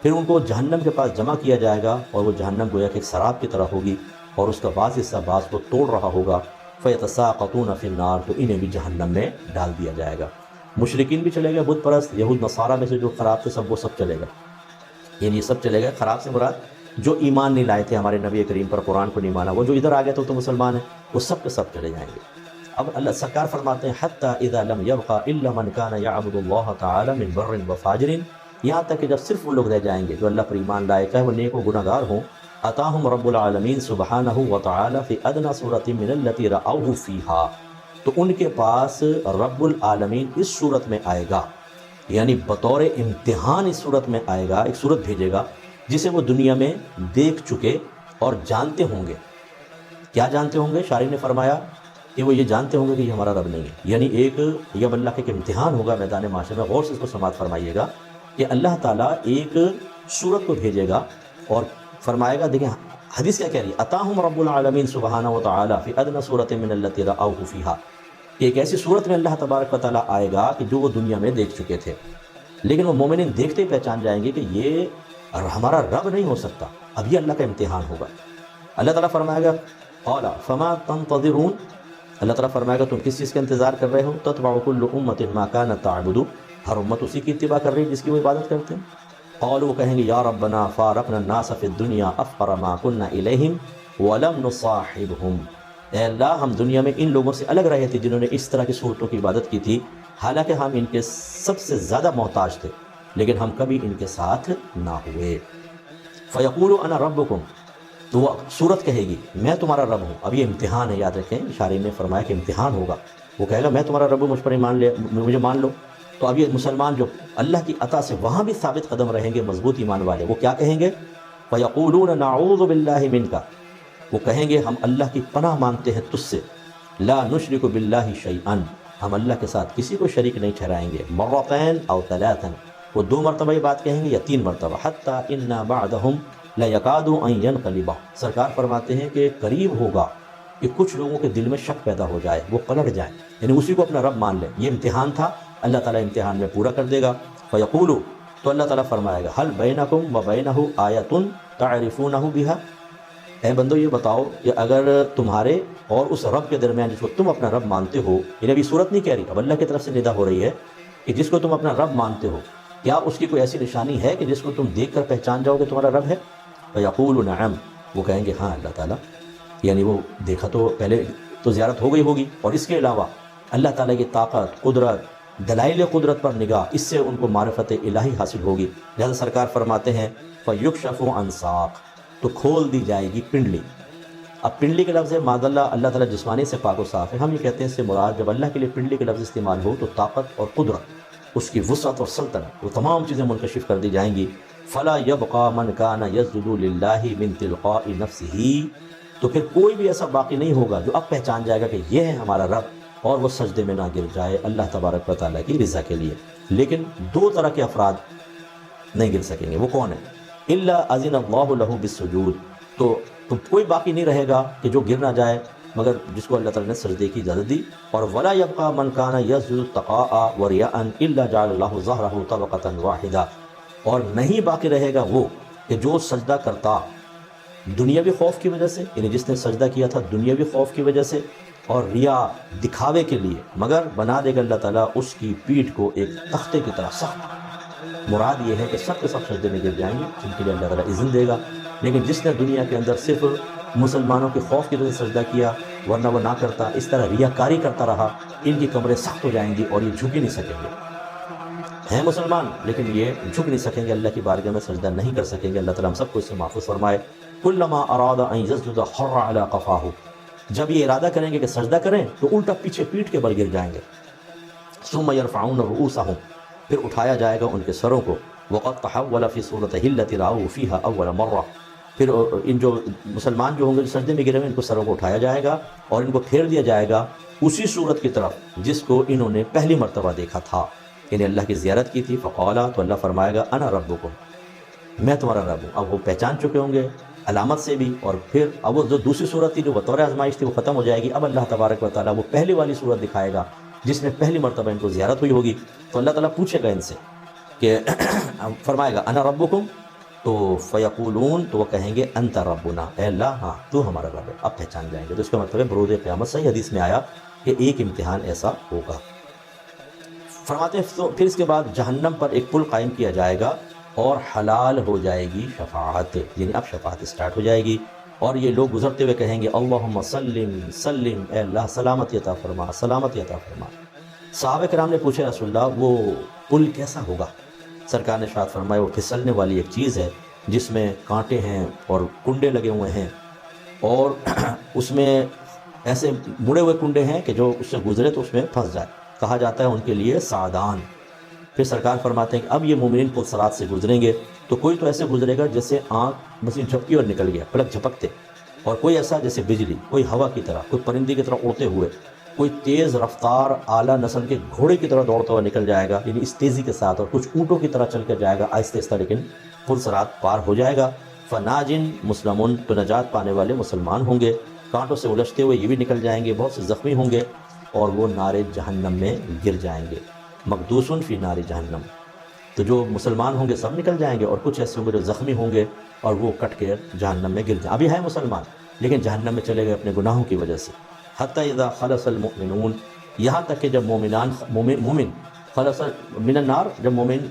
پھر ان کو جہنم کے پاس جمع کیا جائے گا، اور وہ جہنم گویا کہ ایک سراب کی طرح ہوگی، اور اس کا بعض حصہ بعض کو توڑ رہا ہوگا۔ فَيَتَسَاقَطُونَ فِي النَّارِ، تو انہیں بھی جہنم میں ڈال دیا جائے گا۔ مشرکین بھی چلے گئے، بت پرست یہود نصارہ میں سے جو خراب تھے سب، وہ سب چلے گا، یعنی یہ سب چلے گئے۔ خراب سے مراد جو ایمان نہیں لائے تھے ہمارے نبی کریم پر، قرآن کو نہیں مانا، وہ جو ادھر آ گئے تو مسلمان ہیں، وہ سب کے سب چلے جائیں گے۔ اب اللہ سرکار فرماتے ہیں حَتَّى إِذَا لَمْ يَبْقَ إِلَّا مَنْ كَانَ يَعْبُدُ اللَّهَ تَعَالَى مِنْ بَرٍّ وَفَاجِرٍ، یہاں تک کہ جب صرف وہ لوگ رہ جائیں گے جو اللہ پر ایمان لائے، چاہے وہ نیک و گناہ گار ہوں، أَتَاهُمْ رَبُّ الْعَالَمِينَ سُبْحَانَهُ وَتَعَالَى فِي أَدْنَى صُورَةٍ مِّنَ الَّتِي رَأَوْهُ فِيهَا، تو ان کے پاس رب العالمین اس صورت میں آئے گا، یعنی بطور امتحان اس صورت میں آئے گا، ایک صورت بھیجے گا جسے وہ دنیا میں دیکھ چکے اور جانتے ہوں گے۔ کیا جانتے ہوں گے؟ شارح نے فرمایا کہ وہ یہ جانتے ہوں گے کہ یہ ہمارا رب نہیں ہے، یعنی ایک یہ اللہ کا ایک امتحان ہوگا میدان معاشر میں۔ غور سے اس کو سماعت فرمائیے گا کہ اللہ تعالیٰ ایک صورت کو بھیجے گا اور فرمائے گا، دیکھیں حدیث کیا کہہ رہی ہے، أَتَاهُمْ رَبُّ الْعَالَمِينَ سُبْحَانَهُ وَتَعَالَى فِي أَدْنَى صُورَةٍ مِّنَ الَّتِي رَأَوْهُ فِيهَا، کہ ایک ایسی صورت میں اللہ تبارک و تعالیٰ آئے گا کہ جو وہ دنیا میں دیکھ چکے تھے، لیکن وہ مومنین دیکھتے ہی پہچان جائیں گے کہ یہ ہمارا رب نہیں ہو سکتا، اب یہ اللہ کا امتحان ہوگا۔ اللہ تعالیٰ فرمائے گا قَالَ فَمَا تَنْتَظِرُونَ، اللہ تعالیٰ فرمائے گا تم کس چیز کا انتظار کر رہے ہو؟ تَتْبَعُ كُلُّ أُمَّةٍ مَا كَانَتْ تَعْبُدُ، ہر امت اسی کی اتباع کر رہی ہے جس کی وہ عبادت کرتے ہیں۔ قالوا، وہ کہیں گے یا ربنا فارقنا الناس فی الدنیا افقر ما كنا الیہم ولم نصاحبهم، اے اللہ ہم دنیا میں ان لوگوں سے الگ رہے تھے جنہوں نے اس طرح کی صورتوں کی عبادت کی تھی، حالانکہ ہم ان کے سب سے زیادہ محتاج تھے، لیکن ہم کبھی ان کے ساتھ نہ ہوئے۔ فیقول انا ربکم، تو وہ صورت کہے گی میں تمہارا رب ہوں۔ اب یہ امتحان ہے، یاد رکھیں شارح نے فرمایا کہ امتحان ہوگا، وہ کہے گا میں تمہارا رب ہوں، مجھ پر ایمان لے، مجھے مان لو۔ تو اب یہ مسلمان جو اللہ کی عطا سے وہاں بھی ثابت قدم رہیں گے، مضبوط ایمان والے، وہ کیا کہیں گے؟ فیقولون نعوذ باللہ منک، وہ کہیں گے ہم اللہ کی پناہ مانگتے ہیں تجھ سے، لا نشرک باللہ شیئا، ہم اللہ کے ساتھ کسی کو شریک نہیں ٹھہرائیں گے، مرتين او ثلاثا، وہ 2 مرتبہ یہ بات کہیں گے یا 3 مرتبہ، حتی ان بعدهم لیکاد ان ینقلب، سرکار فرماتے ہیں کہ قریب ہوگا کہ کچھ لوگوں کے دل میں شک پیدا ہو جائے، وہ پلٹ جائیں، یعنی اسی کو اپنا رب مان لیں۔ یہ امتحان تھا، اللہ تعالیٰ امتحان میں پورا کر دے گا۔ فیقولو، تو اللہ تعالیٰ فرمائے گا هل بینکم وبینہ آیۃ تعرفونہ بہا، اے بندو یہ بتاؤ کہ اگر تمہارے اور اس رب کے درمیان جس کو تم اپنا رب مانتے ہو، یعنی ابھی صورت نہیں کہہ رہی، اب اللہ کی طرف سے ندا ہو رہی ہے کہ جس کو تم اپنا رب مانتے ہو، کیا اس کی کوئی ایسی نشانی ہے کہ جس کو تم دیکھ کر پہچان جاؤ کہ تمہارا رب ہے؟ فیقول نعم، وہ کہیں گے ہاں اللہ تعالیٰ، یعنی وہ دیکھا تو پہلے تو زیارت ہو گئی ہوگی، اور اس کے علاوہ اللہ تعالیٰ کی طاقت، قدرت، دلائل قدرت پر نگاہ، اس سے ان کو معرفت الہی حاصل ہوگی۔ لہذا سرکار فرماتے ہیں فَيُكْشَفُ عَنْ سَاقٍ، تو کھول دی جائے گی پنڈلی۔ اب پنڈلی کا لفظ ہے معاذ اللہ تعالیٰ جسمانی سے پاک و صاف ہے، ہم یہ کہتے ہیں اس سے مراد جب اللہ کے لیے پنڈلی کا لفظ استعمال ہو تو طاقت اور قدرت، اس کی وسعت اور سلطنت، وہ تمام چیزیں منکشف کر دی جائیں گی۔ فَلَا يَبْقَى مَنْ كَانَ يَسْجُدُ لِلَّهِ مِنْ تِلْقَاءِ نَفْسِهِ، تو پھر کوئی بھی ایسا باقی نہیں ہوگا جو اب پہچان جائے گا کہ یہ ہے ہمارا رب، اور وہ سجدے میں نہ گر جائے اللہ تبارک و تعالیٰ کی رضا کے لیے۔ لیکن 2 طرح کے افراد نہیں گر سکیں گے۔ وہ کون ہے؟ الا اذن اللہ لہ بالسجود، تو کوئی باقی نہیں رہے گا کہ جو گر نہ جائے مگر جس کو اللہ تعالیٰ نے سجدے کی اجازت دی۔ اور ولا یبقى من کان یسجد تقاء ورياء الا جعل اللہ ظہرہ طبقۃ واحدہ، اور نہیں باقی رہے گا وہ کہ جو سجدہ کرتا دنیاوی خوف کی وجہ سے، یعنی جس نے سجدہ کیا تھا دنیاوی خوف کی وجہ سے اور ریا دکھاوے کے لیے، مگر بنا دے گا اللہ تعالیٰ اس کی پیٹھ کو ایک تختے کی طرح سخت۔ مراد یہ ہے کہ سب کے سب سجدے میں گر جائیں گے جن کے لیے اللہ تعالیٰ اذن دے گا، لیکن جس نے دنیا کے اندر صرف مسلمانوں کے خوف کی وجہ سے سجدہ کیا ورنہ وہ نہ کرتا، اس طرح ریاکاری کرتا رہا، ان کی کمریں سخت ہو جائیں گی اور یہ جھک ہی نہیں سکیں گے۔ ہیں مسلمان لیکن یہ جھک نہیں سکیں گے، اللہ کی بارگاہ میں سجدہ نہیں کر سکیں گے۔ اللہ تعالیٰ ہم سب کو اس سے محفوظ فرمائے۔ کلما اراد ان یسجد خر علی قفاہ، جب یہ ارادہ کریں گے کہ سجدہ کریں تو الٹا پیچھے پیٹھ کے بل گر جائیں گے۔ ثم يرفعون رؤوسهم، پھر اٹھایا جائے گا ان کے سروں کو۔ وقد تحول فی صورته التي رأوا فيها اول مرہ، پھر ان جو مسلمان جو ہوں گے جو سجدے میں گرے ہوئے ان کو سروں کو اٹھایا جائے گا اور ان کو پھیر دیا جائے گا اسی صورت کی طرف جس کو انہوں نے پہلی مرتبہ دیکھا تھا، یعنی اللہ کی زیارت کی تھی۔ فقالا، تو اللہ فرمائے گا انا ربکم، میں تمہارا رب ہوں۔ اب وہ پہچان چکے ہوں گے علامت سے بھی، اور پھر اب وہ جو دوسری صورت تھی جو بطور آزمائش تھی وہ ختم ہو جائے گی۔ اب اللہ تبارک و تعالیٰ وہ پہلی والی صورت دکھائے گا جس میں پہلی مرتبہ ان کو زیارت ہوئی ہوگی۔ تو اللہ تعالیٰ پوچھے گا ان سے کہ فرمائے گا انا ربکم، تو فیقولون، تو وہ کہیں گے انت ربنا، اے اللہ ہاں تو ہمارا رب ہے۔ اب پہچان جائیں گے۔ تو اس کا مطلب ہے بروز قیامت صحیح حدیث میں آیا کہ ایک امتحان ایسا ہوگا۔ فرماتے ہیں تو پھر اس کے بعد جہنم پر ایک پل قائم کیا جائے گا اور حلال ہو جائے گی شفاعت، یعنی اب شفاعت اسٹارٹ ہو جائے گی، اور یہ لوگ گزرتے ہوئے کہیں گے اللہم سلم سلم، اے اللہ سلامتی عطا فرما، سلامتی عطا فرما۔ صحابہ کرام نے پوچھا رسول اللہ وہ پل کیسا ہوگا؟ سرکار نے ارشاد فرمایا وہ پھسلنے والی ایک چیز ہے جس میں کانٹے ہیں اور کنڈے لگے ہوئے ہیں، اور اس میں ایسے مڑے ہوئے کنڈے ہیں کہ جو اس سے گزرے تو اس میں پھنس جائے، کہا جاتا ہے ان کے لیے سعدان۔ پھر سرکار فرماتے ہیں کہ اب یہ مومنین پل صراط سے گزریں گے تو کوئی تو ایسے گزرے گا جیسے آنکھ بس جھپکی اور نکل گیا، پلک جھپکتے، اور کوئی ایسا جیسے بجلی، کوئی ہوا کی طرح، کوئی پرندے کی طرح اڑتے ہوئے، کوئی تیز رفتار اعلیٰ نسل کے گھوڑے کی طرح دوڑتا ہوا نکل جائے گا، یعنی اس تیزی کے ساتھ، اور کچھ اونٹوں کی طرح چل کر جائے گا آہستہ آہستہ، لیکن پل صراط پار ہو جائے گا۔ فناجن مسلمون، تو نجات پانے والے مسلمان ہوں گے، کانٹوں سے الجھتے ہوئے یہ بھی نکل جائیں گے، بہت سے زخمی ہوں گے اور وہ نار جہنم میں گر جائیں گے۔ مقدوسن فی نار جہنم، تو جو مسلمان ہوں گے سب نکل جائیں گے، اور کچھ ایسے ہوں گے جو زخمی ہوں گے اور وہ کٹ کے جہنم میں گر جائیں۔ ابھی ہے مسلمان لیکن جہنم میں چلے گئے اپنے گناہوں کی وجہ سے۔ حتی اذا خلص المؤمنون، یہاں تک کہ جب مومن خلص من النار، جب مومن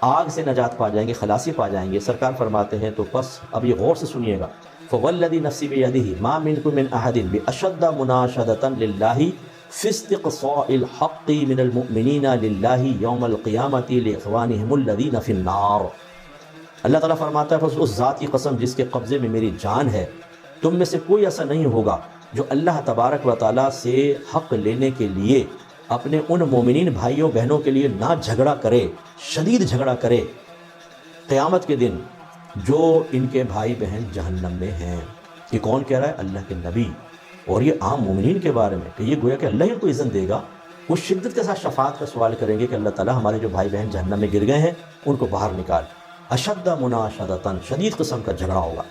آگ سے نجات پا جائیں گے، خلاصی پا جائیں گے، سرکار فرماتے ہیں تو بس اب یہ غور سے سنیے گا، فوالذی نفسی بیدہ ما منکم من احد باشد مناشدۃ للہ فی استقصاء الحق من المؤمنین للہ یوم القیامۃ لاخوانہم الذین فی النار۔ اللہ تعالیٰ فرماتا ہے بس اس ذات کی قسم جس کے قبضے میں میری جان ہے، تم میں سے کوئی ایسا نہیں ہوگا جو اللہ تبارک و تعالیٰ سے حق لینے کے لیے اپنے ان مومنین بھائیوں بہنوں کے لیے نہ جھگڑا کرے، شدید جھگڑا کرے قیامت کے دن جو ان کے بھائی بہن جہنم میں ہیں۔ یہ کون کہہ رہا ہے؟ اللہ کے نبی، اور یہ عام مومنین کے بارے میں کہ یہ گویا کہ اللہ ہی ان کو اذن دے گا۔ وہ شدت کے ساتھ شفاعت کا سوال کریں گے کہ اللہ تعالیٰ ہمارے جو بھائی بہن جہنم میں گر گئے ہیں ان کو باہر نکال۔ اشد مناشدۃ، شدید قسم کا جھگڑا ہوگا۔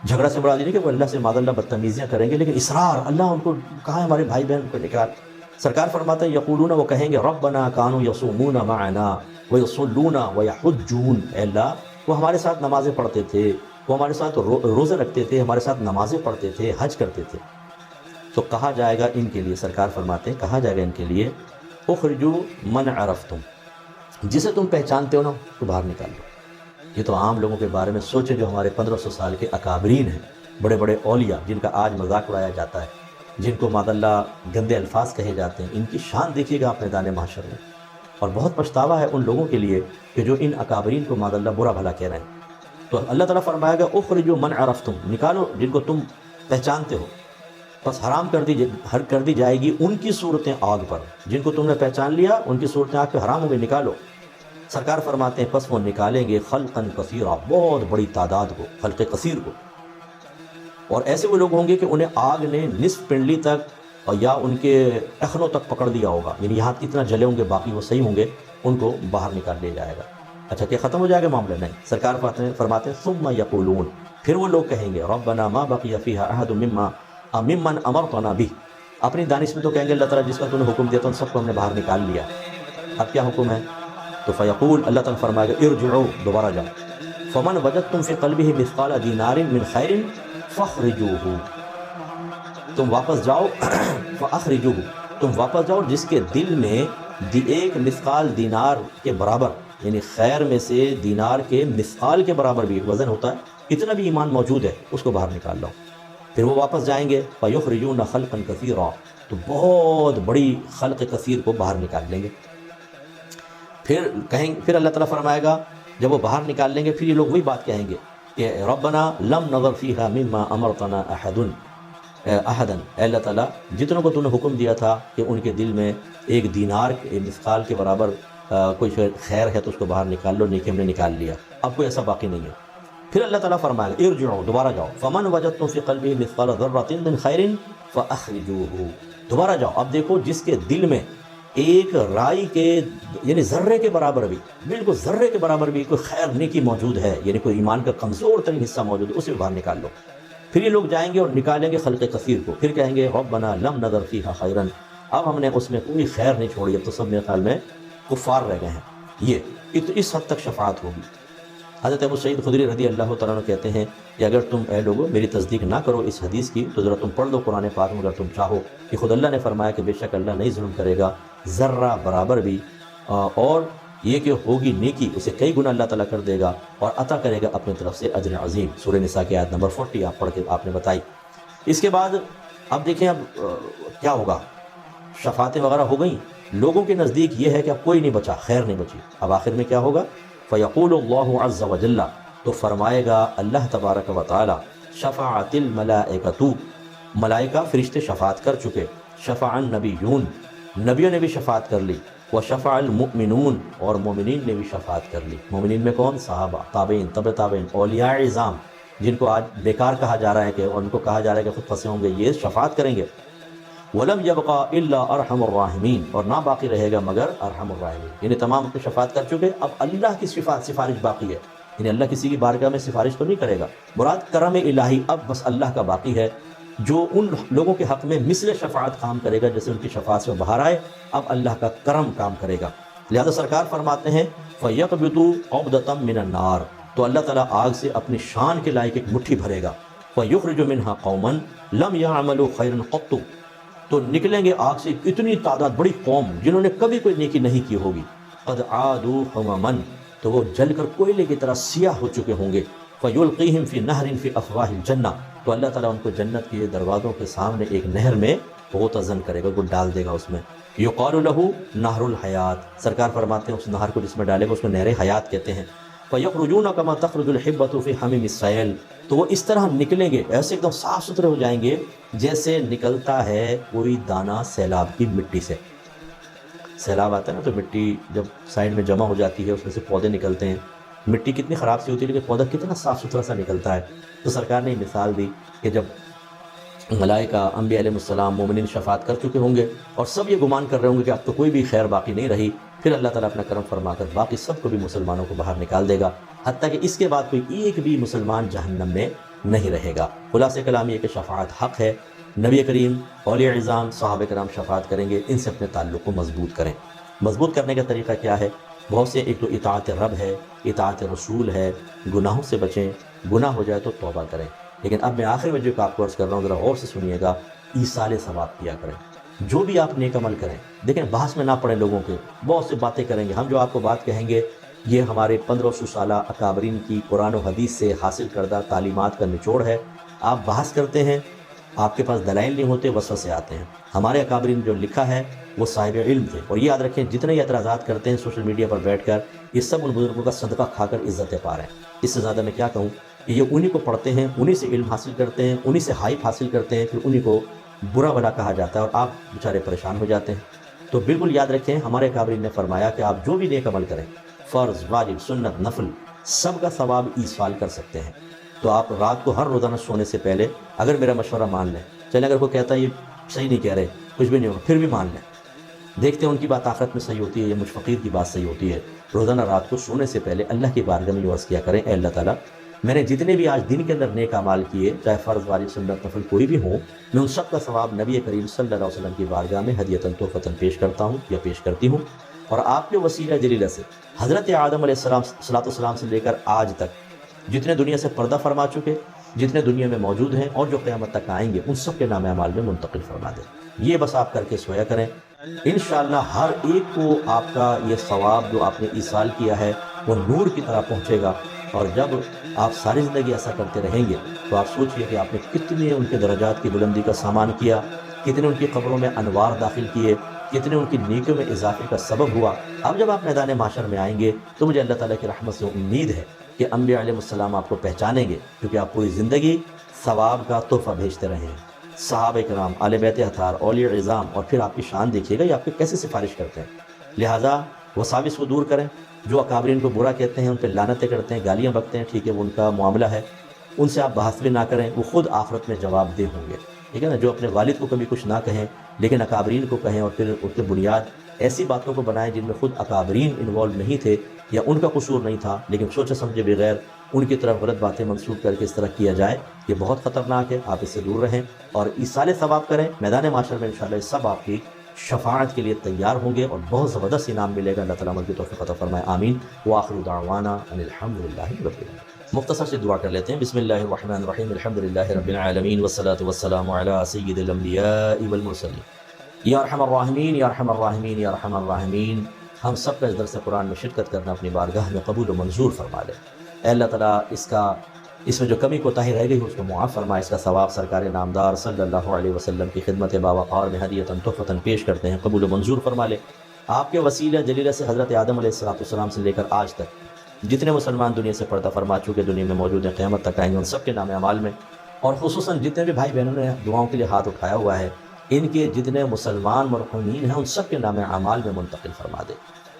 جھگڑا سے مراد نہیں کہ وہ اللہ سے معاذ اللہ بدتمیزیاں کریں گے، لیکن اصرار، اللہ ان کو کہاں ہے ہمارے بھائی بہن کو نکال۔ سرکار فرماتے ہیں یقولون، وہ کہیں گے ربنا کانوا یصومون معنا ویصلون ویحجون، اے اللہ وہ ہمارے ساتھ نمازیں پڑھتے تھے، وہ ہمارے ساتھ روزے رکھتے تھے، ہمارے ساتھ نمازیں پڑھتے تھے، حج کرتے تھے۔ تو کہا جائے گا ان کے لیے، سرکار فرماتے ہیں کہا جائے گا ان کے لیے اخرجوا من عرفتم، جسے تم پہچانتے ہو نا تو باہر نکال دو۔ یہ تو عام لوگوں کے بارے میں سوچیں جو ہمارے 1500 سال کے اکابرین ہیں، بڑے بڑے اولیاء جن کا آج مذاق اڑایا جاتا ہے، جن کو معاذ اللہ گندے الفاظ کہے جاتے ہیں، ان کی شان دیکھیے گا آپ میدان محشر میں، اور بہت پچھتاوا ہے ان لوگوں کے لیے کہ جو ان اکابرین کو معاذ اللہ برا بھلا کہہ رہے ہیں۔ تو اللہ تعالیٰ فرمائے گا اخرجوا من عرفتم، نکالو جن کو تم پہچانتے ہو، بس حرام کر دی جائے گی ان کی صورتیں آگ پر، جن کو تم نے پہچان لیا ان کی صورتیں آگ پہ حرام ہو گئی، نکالو۔ سرکار فرماتے ہیں پس وہ نکالیں گے خلقا کثیرا، بہت بڑی تعداد کو، خلق کثیر کو، اور ایسے وہ لوگ ہوں گے کہ انہیں آگ نے نصف پنڈلی تک اور یا ان کے ٹخنوں تک پکڑ دیا ہوگا، یعنی یہاں اتنا جلے ہوں گے، باقی وہ صحیح ہوں گے، ان کو باہر نکال لیا جائے گا۔ اچھا کہ ختم ہو جائے گا معاملہ؟ نہیں، سرکار فرماتے ہیں ثم یقولون، پھر وہ لوگ کہیں گے ربنا ما بقی فیہا احد ممن امرتنا بہ، اپنی دانش میں تو کہیں گے اللہ تعالیٰ جس کا تو نے حکم دیا تھا ان سب کو ہم نے باہر نکال لیا، اب کیا حکم ہے؟ تو فیقول، اللہ تعالیٰ فرمائے گا ارجعوا، دوبارہ جاؤ، فمن وجدتم فی قلبہ مثقال دینار من خیر فاخرجوہ، تم واپس جاؤ فاخرجوہ، تم واپس جاؤ جس کے دل میں ایک مثقال دینار کے برابر، یعنی خیر میں سے دینار کے مثقال کے برابر بھی ایک وزن ہوتا ہے، اتنا بھی ایمان موجود ہے، اس کو باہر نکال لو۔ پھر وہ واپس جائیں گے فَيُخْرِجُونَ خَلْقًا كَثِيرًا، تو بہت بڑی خلق کثیر کو باہر نکال لیں گے۔ پھر اللہ تعالیٰ فرمائے گا جب وہ باہر نکال لیں گے، پھر یہ لوگ وہی بات کہیں گے کہ ربنا لم نظر فیہا مما امرتنا احدا، اے اللہ تعالیٰ جتنوں کو تو نے حکم دیا تھا کہ ان کے دل میں ایک دینار مثقال کے برابر کوئی خیر ہے تو اس کو باہر نکال لو، نیکی ہم نے نکال لیا، اب کوئی ایسا باقی نہیں ہے۔ پھر اللہ تعالیٰ فرمائے گا ارجعوا، دوبارہ جاؤ، فمن وجدتم فی قلبہ مثقال ذرۃ من خیر فاخرجوہ، دوبارہ جاؤ، اب دیکھو جس کے دل میں ایک رائی کے یعنی ذرے کے برابر بھی، بالکل ذرے کے برابر بھی کوئی خیر نیکی موجود ہے، یعنی کوئی ایمان کا کمزور ترین حصہ موجود ہے، اسے باہر نکال لو۔ پھر یہ لوگ جائیں گے اور نکالیں گے خلق کثیر کو، پھر کہیں گے ربنا لم نظر فیہا خیرا، اب ہم نے اس میں کوئی خیر نہیں چھوڑی، اب تو سب میرے خیال میں کفار رہ گئے ہیں۔ یہ اس حد تک شفاعت ہوگی۔ حضرت ابو سعید خدری رضی اللہ تعالیٰ عنہ کہتے ہیں کہ اگر تم اے لوگوں میری تصدیق نہ کرو اس حدیث کی تو ذرا تم پڑھ لو قرآن پاک میں، اگر تم چاہو کہ خود اللہ نے فرمایا کہ بے شک اللہ نہیں ظلم کرے گا ذرہ برابر بھی، اور یہ کہ ہوگی نیکی اسے کئی گنا اللہ تعالیٰ کر دے گا اور عطا کرے گا اپنی طرف سے اجر عظیم۔ سورہ نساء کی آیت نمبر 40 آپ پڑھ کے آپ نے بتائی۔ اس کے بعد اب دیکھیں اب کیا ہوگا، شفاعتیں وغیرہ ہو گئیں، لوگوں کے نزدیک یہ ہے کہ اب کوئی نہیں بچا، خیر نہیں بچی، اب آخر میں کیا ہوگا، فیقول اللہ عز وجل، تو فرمائے گا اللہ تبارک و تعالی، شفاعت الملائکۃ، ملائکہ فرشتے شفاعت کر چکے، شفاع النبیون، نبیوں نے بھی شفاعت کر لی، وشفع المؤمنون، اور مومنین نے بھی شفاعت کر لی۔ مومنین میں کون؟ صحابہ، تابعین، تبع تابعین، اولیاء اعظام، جن کو آج بیکار کہا جا رہا ہے کہ ان کو کہا جا رہا ہے کہ خود پھنسے ہوں گے، یہ شفاعت کریں گے۔ وَلَمْ يَبْقَ إِلَّا أَرْحَمُ الرَّاحِمِينَ، اور نہ باقی رہے گا مگر ارحم الراحمین، یعنی تمام اپنی شفاعت کر چکے، اب اللہ کی سفارش باقی ہے، یعنی اللہ کسی کی بارگاہ میں سفارش تو نہیں کرے گا، مراد کرم الہی اب بس اللہ کا باقی ہے، جو ان لوگوں کے حق میں مثل شفاعت کام کرے گا جیسے ان کی شفاعت سے باہر آئے، اب اللہ کا کرم کام کرے گا۔ لہذا سرکار فرماتے ہیں فَيَقْبِضُ عُقْدَةً مِّنَ النَّارِ، تو اللہ تعالیٰ آگ سے اپنی شان کے لائق ایک مٹھی بھرے گا، فَيُخْرِجُ مِنْهَا قَوْمًا لَمْ يَعْمَلُوا خَيْرًا قَطُّ، تو نکلیں گے آگ سے اتنی تعداد بڑی قوم جنہوں نے کبھی کوئی نیکی نہیں کی ہوگی، قَدْ عَادُوا حُمَمًا، تو وہ جل کر کوئلے کی طرح سیاہ ہو چکے ہوں گے، فَيُلْقِيهِمْ فِي نَهْرٍ فِي أَفْوَاهِ الْجَنَّةِ، تو اللہ تعالیٰ ان کو جنت کے دروازوں کے سامنے ایک نہر میں غوطہ کرے گا، وہ ڈال دے گا اس میں، یقال له نہر الحیات، سرکار فرماتے ہیں اس نہر کو جس میں ڈالے گا اس کو نہر حیات کہتے ہیں۔ فَيَخْرُجُونَ كَمَا تَخْرُجُ الْحِبَّةُ فِي حَمِيمِ السَّيْلِ، تو وہ اس طرح نکلیں گے، ایسے ایک دم صاف ستھرے ہو جائیں گے جیسے نکلتا ہے کوئی دانہ سیلاب کی مٹی سے۔ سیلاب آتا ہے نا تو مٹی جب سائڈ میں جمع ہو جاتی ہے اس میں سے پودے نکلتے ہیں، مٹی کتنی خراب سی ہوتی ہے لیکن پودا کتنا صاف ستھرا سا نکلتا ہے۔ تو سرکار نے مثال دی کہ جب ملائکہ، انبیاء علیہ السلام، مومنین شفاعت کر چکے ہوں گے اور سب یہ گمان کر رہے ہوں گے کہ اب تو کوئی بھی خیر باقی نہیں رہی، پھر اللہ تعالیٰ اپنا کرم فرما کر باقی سب کو بھی مسلمانوں کو باہر نکال دے گا، حتیٰ کہ اس کے بعد کوئی ایک بھی مسلمان جہنم میں نہیں رہے گا۔ خلاصہ کلام یہ کہ شفاعت حق ہے، نبی کریم، اولیاء اعظام، صحابہ کرام شفاعت کریں گے، ان سے اپنے تعلق کو مضبوط کریں۔ مضبوط کرنے کا طریقہ کیا ہے؟ بہت سے، ایک تو اطاعت رب ہے، اطاعت رسول ہے، گناہوں سے بچیں، گناہ ہو جائے تو توبہ کریں۔ لیکن اب میں آخر میں جو آپ کو عرض کر رہا ہوں ذرا غور سے سنیے گا، ایصال ثواب کیا کریں، جو بھی آپ نیک عمل کریں، دیکھیں بحث میں نہ پڑیں، لوگوں کے بہت سے باتیں کریں گے، ہم جو آپ کو بات کہیں گے یہ ہمارے 1500 سالہ اکابرین کی قرآن و حدیث سے حاصل کردہ تعلیمات کا نچوڑ ہے۔ آپ بحث کرتے ہیں، آپ کے پاس دلائل نہیں ہوتے، وسوسے آتے ہیں۔ ہمارے اکابرین جو لکھا ہے وہ صاحب علم تھے، اور یہ یاد رکھیں جتنے یہ اعتراضات کرتے ہیں سوشل میڈیا پر بیٹھ کر، یہ سب ان بزرگوں کا صدقہ کھا کر عزت پا رہے ہیں۔ اس سے زیادہ میں کیا کہوں کہ یہ انہی کو پڑھتے ہیں، انہی سے علم حاصل کرتے ہیں، انہی سے ہائپ حاصل کرتے ہیں، پھر انہی کو برا بھلا کہا جاتا ہے اور آپ بیچارے پریشان ہو جاتے ہیں۔ تو بالکل یاد رکھیں، ہمارے اکابرین نے فرمایا کہ آپ جو بھی نیک عمل کریں، فرض، واجب، سنت، نفل، سب کا ثواب ایصال کر سکتے ہیں۔ تو آپ رات کو ہر روزانہ سونے سے پہلے اگر میرا مشورہ مان لیں، چلیں اگر کوئی کہتا ہے یہ صحیح نہیں کہہ رہے، کچھ بھی نہیں ہوگا، پھر بھی مان لیں، دیکھتے ہیں ان کی بات آخرت میں صحیح ہوتی ہے یا مجھ فقیر کی بات صحیح ہوتی ہے۔ روزانہ رات کو سونے سے پہلے اللہ کی بارگاہ میں یہ عرض کیا کریں، اے اللہ تعالیٰ میں نے جتنے بھی آج دن کے اندر نیک اعمال کیے، چاہے فرض، واجب، سنت، نفل کوئی بھی ہوں، میں ان سب کا ثواب نبی کریم صلی اللہ علیہ وسلم کی بارگاہ میں ہدیۃً تحفۃً پیش کرتا ہوں یا پیش کرتی ہوں، اور آپ کے وسیلہ جلیلہ سے حضرت آدم علیہ السلام صلاۃ والسلام سے لے کر آج تک جتنے دنیا سے پردہ فرما چکے، جتنے دنیا میں موجود ہیں اور جو قیامت تک آئیں گے، ان سب کے نام اعمال میں منتقل فرما دیں۔ یہ بس آپ کر کے سویا کریں، انشاءاللہ ہر ایک کو آپ کا یہ ثواب جو آپ نے ایصال کیا ہے وہ نور کی طرح پہنچے گا، اور جب آپ ساری زندگی ایسا کرتے رہیں گے تو آپ سوچئے کہ آپ نے کتنے ان کے درجات کی بلندی کا سامان کیا، کتنے ان کی قبروں میں انوار داخل کیے، کتنے ان کی نیکیوں میں اضافے کا سبب ہوا۔ اب جب آپ میدان محشر میں آئیں گے تو مجھے اللہ تعالیٰ کی رحمت سے امید ہے کہ انبیاء علیہ السلام آپ کو پہچانیں گے، کیونکہ آپ پوری زندگی ثواب کا تحفہ بھیجتے رہے ہیں۔ صحابہ کرام، اہل بیت اطہار، اولیاء عظام، اور پھر آپ کی شان دیکھیے گا یہ آپ کو کیسے سفارش کرتے ہیں۔ لہٰذا وساوس کو دور کریں، جو اکابرین کو برا کہتے ہیں، ان پہ لعنتیں کرتے ہیں، گالیاں بکتے ہیں، ٹھیک ہے وہ ان کا معاملہ ہے، ان سے آپ بحث بھی نہ کریں، وہ خود آخرت میں جواب دہ ہوں گے، ٹھیک ہے نا۔ جو اپنے والد کو کبھی کچھ نہ کہیں لیکن اکابرین کو کہیں، اور پھر ان کے بنیاد ایسی باتوں کو بنائیں جن میں خود اکابرین انوالو نہیں تھے یا ان کا قصور نہیں تھا، لیکن سوچے سمجھے بغیر ان کی طرف غلط باتیں منسوخ کر کے اس طرح کیا جائے، یہ بہت خطرناک ہے، آپ اس سے دور رہیں اور ایصال ثواب کریں۔ میدان معاشر میں انشاءاللہ سب آپ کی شفاعت کے لیے تیار ہوں گے اور بہت زبردست انعام ملے گا۔ اللہ تعالیٰ عمل کی توفیق عطا فرمائے، آمین۔ وآخر دعوانا ان الحمد للہ رب العالمین۔ مختصر سے دعا کر لیتے ہیں۔ بسم اللہ الرحمن الرحیم، الحمد للہ رب العالمین، والصلاة والسلام علی سید الانبیاء والمرسلین، یا ارحم الراحمین یا ارحم الراحمین یا ارحم الراحمین۔ ہم سب کا اس درس قرآن میں شرکت کرنا اپنی بارگاہ میں قبول و منظور فرما لے۔ اے اللہ تعالیٰ اس میں جو کمی کوتاہی رہ گئی اس کو معاف فرمائے۔ اس کا ثواب سرکار نامدار صلی اللہ علیہ وسلم کی خدمت باوقار میں ہدیۃً تحفۃً پیش کرتے ہیں، قبول و منظور فرما لے۔ آپ کے وسیلہ جلیلہ سے حضرت آدم علیہ السلام سے لے کر آج تک جتنے مسلمان دنیا سے پردہ فرما چکے، دنیا میں موجود ہیں، قیامت تک آئیں گے، ان سب کے نام اعمال میں، اور خصوصاً جتنے بھی بھائی بہنوں نے دعاؤں کے لیے ہاتھ اٹھایا ہوا ہے، ان کے جتنے مسلمان مرحومین ہیں ان سب کے نام اعمال میں منتقل فرما دے۔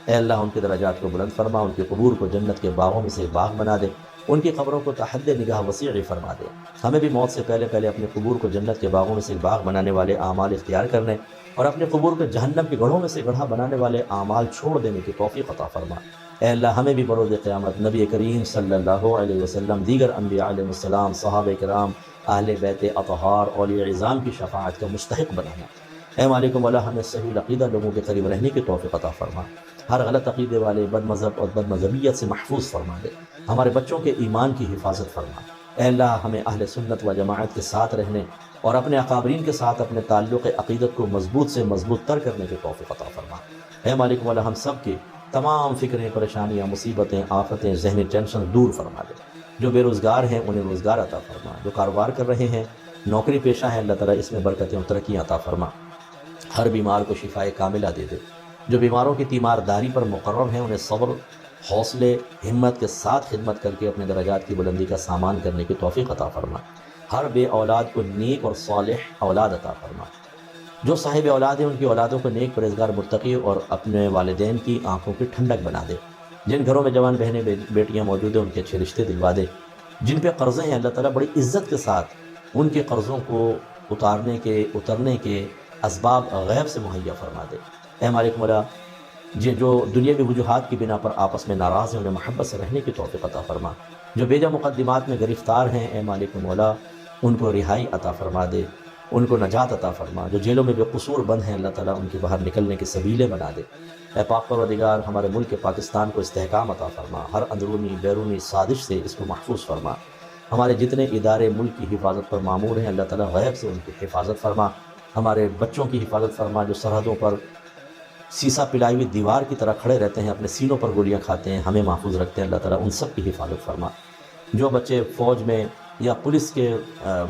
اے اللہ ان کے درجات کو بلند فرما، ان کے قبور کو جنت کے باغوں میں سے ایک باغ بنا دے، ان کی قبروں کو تحد نگاہ وسیع فرما دے۔ ہمیں بھی موت سے پہلے پہلے اپنے قبور کو جنت کے باغوں میں سے ایک باغ بنانے والے اعمال اختیار کرنے، اور اپنے قبور کو جہنم کے گڑھوں میں سے گڑھا بنانے والے اعمال چھوڑ دینے کی توفیق عطا فرما۔ اے اللہ ہمیں بھی بروز قیامت نبی کریم صلی اللہ علیہ وسلم، دیگر انبیاء علیہ السلام، صحابہ کرام، اہل بیت اطہار، اولیاء عظام کی شفاعت کا مستحق بنانا۔ اے مالک مولا ہمیں صحیح عقیدہ لوگوں کے قریب رہنے کی توفیق عطا فرما، ہر غلط عقیدے والے، بد مذہب اور بد مذہبیت سے محفوظ فرما دے، ہمارے بچوں کے ایمان کی حفاظت فرما۔ اے اللہ ہمیں اہل سنت و جماعت کے ساتھ رہنے اور اپنے اکابرین کے ساتھ اپنے تعلق عقیدت کو مضبوط سے مضبوط تر کرنے کی توفیق عطا فرما۔ اے مالک مولا ہم سب کی تمام فکریں، پریشانیاں، مصیبتیں، آفتیں، ذہنی ٹینشن دور فرما دے۔ جو بے روزگار ہیں انہیں روزگار عطا فرما، جو کاروبار کر رہے ہیں، نوکری پیشہ ہے، اللہ تعالیٰ اس میں برکتیں اور ترقیاں عطا فرما، ہر بیمار کو شفائے کاملہ دے دے۔ جو بیماروں کی تیمارداری پر مقرر ہیں انہیں صبر، حوصلے، ہمت کے ساتھ خدمت کر کے اپنے درجات کی بلندی کا سامان کرنے کی توفیق عطا فرما۔ ہر بے اولاد کو نیک اور صالح اولاد عطا فرما۔ جو صاحب اولاد ہیں ان کی اولادوں کو نیک، پرہیزگار، متقی اور اپنے والدین کی آنکھوں کی ٹھنڈک بنا دے۔ جن گھروں میں جوان بہنیں بیٹیاں موجود ہیں ان کے اچھے رشتے دلوا دے۔ جن پہ قرضے ہیں اللہ تعالیٰ بڑی عزت کے ساتھ ان کے قرضوں کو اترنے کے اسباب غیب سے مہیا فرما دے۔ اے مالک مولا جو دنیاوی وجوہات کی بنا پر آپس میں ناراض ہیں انہیں محبت سے رہنے کی توفیق عطا فرما۔ جو بیجا مقدمات میں گرفتار ہیں اے مالک مولا ان کو رہائی عطا فرما دے، ان کو نجات عطا فرما۔ جو جیلوں میں بے قصور بند ہیں اللہ تعالیٰ ان کی باہر نکلنے کے سبیلے بنا دے۔ اے پاک پروردگار ہمارے ملک پاکستان کو استحکام عطا فرما، ہر اندرونی بیرونی سازش سے اس کو محفوظ فرما۔ ہمارے جتنے ادارے ملک کی حفاظت پر معمور ہیں اللہ تعالیٰ غیب سے ان کی حفاظت فرما۔ ہمارے بچوں کی حفاظت فرما جو سرحدوں پر سیسا پلائی ہوئی دیوار کی طرح کھڑے رہتے ہیں، اپنے سینوں پر گولیاں کھاتے ہیں، ہمیں محفوظ رکھتے ہیں اللہ تعالیٰ ان سب کی حفاظت فرما۔ جو بچے فوج میں یا پولیس کے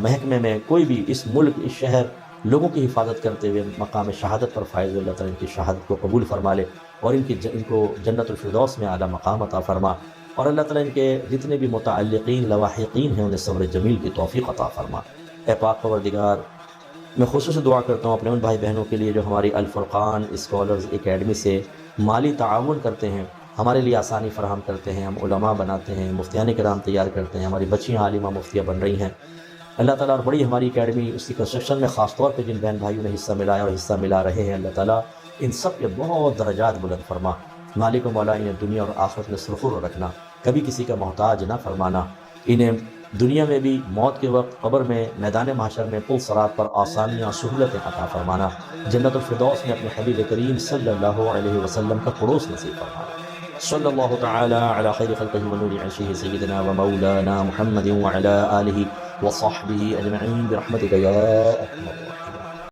محکمے میں کوئی بھی اس ملک، اس شہر، لوگوں کی حفاظت کرتے ہوئے مقام شہادت پر فائز ہوئے اللہ تعالیٰ ان کی شہادت کو قبول فرما لے اور ان کو جنت الفردوس میں اعلیٰ مقام عطا فرما، اور اللہ تعالیٰ ان کے جتنے بھی متعلقین لواحقین ہیں انہیں صبر جمیل کی توفیق عطا فرما۔ اے پاک پروردگار میں خصوصی دعا کرتا ہوں اپنے ان بھائی بہنوں کے لیے جو ہماری الفرقان اسکالرز اکیڈمی سے مالی تعاون کرتے ہیں، ہمارے لیے آسانی فراہم کرتے ہیں، ہم علماء بناتے ہیں، مفتیان کرام تیار کرتے ہیں، ہماری بچیاں عالمہ مفتیہ بن رہی ہیں اللہ تعالیٰ، اور بڑی ہماری اکیڈمی اس کی کنسٹرکشن میں خاص طور پہ جن بہن بھائیوں نے حصہ ملایا اور حصہ ملا رہے ہیں اللہ تعالیٰ ان سب کے بہت درجات بلند فرما۔ مالک و مولا انہیں دنیا اور آخرت میں سرخر رکھنا، کبھی کسی کا محتاج نہ فرمانا، انہیں دنیا میں بھی موت کے وقت قبر میں میدان محشر میں پل صراط پر آسانیاں سہولتیں عطا فرمانا، جنت الفردوس میں اپنے حبیب کریم صلی اللہ علیہ وسلم کا پڑوس نصیب فرمانا۔ صلی اللہ تعالی علی خیر خلقہ ونور عرشہ سیدنا و مولانا محمد وعلی آلہ وصحبہ اجمعین برحمتک یا ارحم الراحمین۔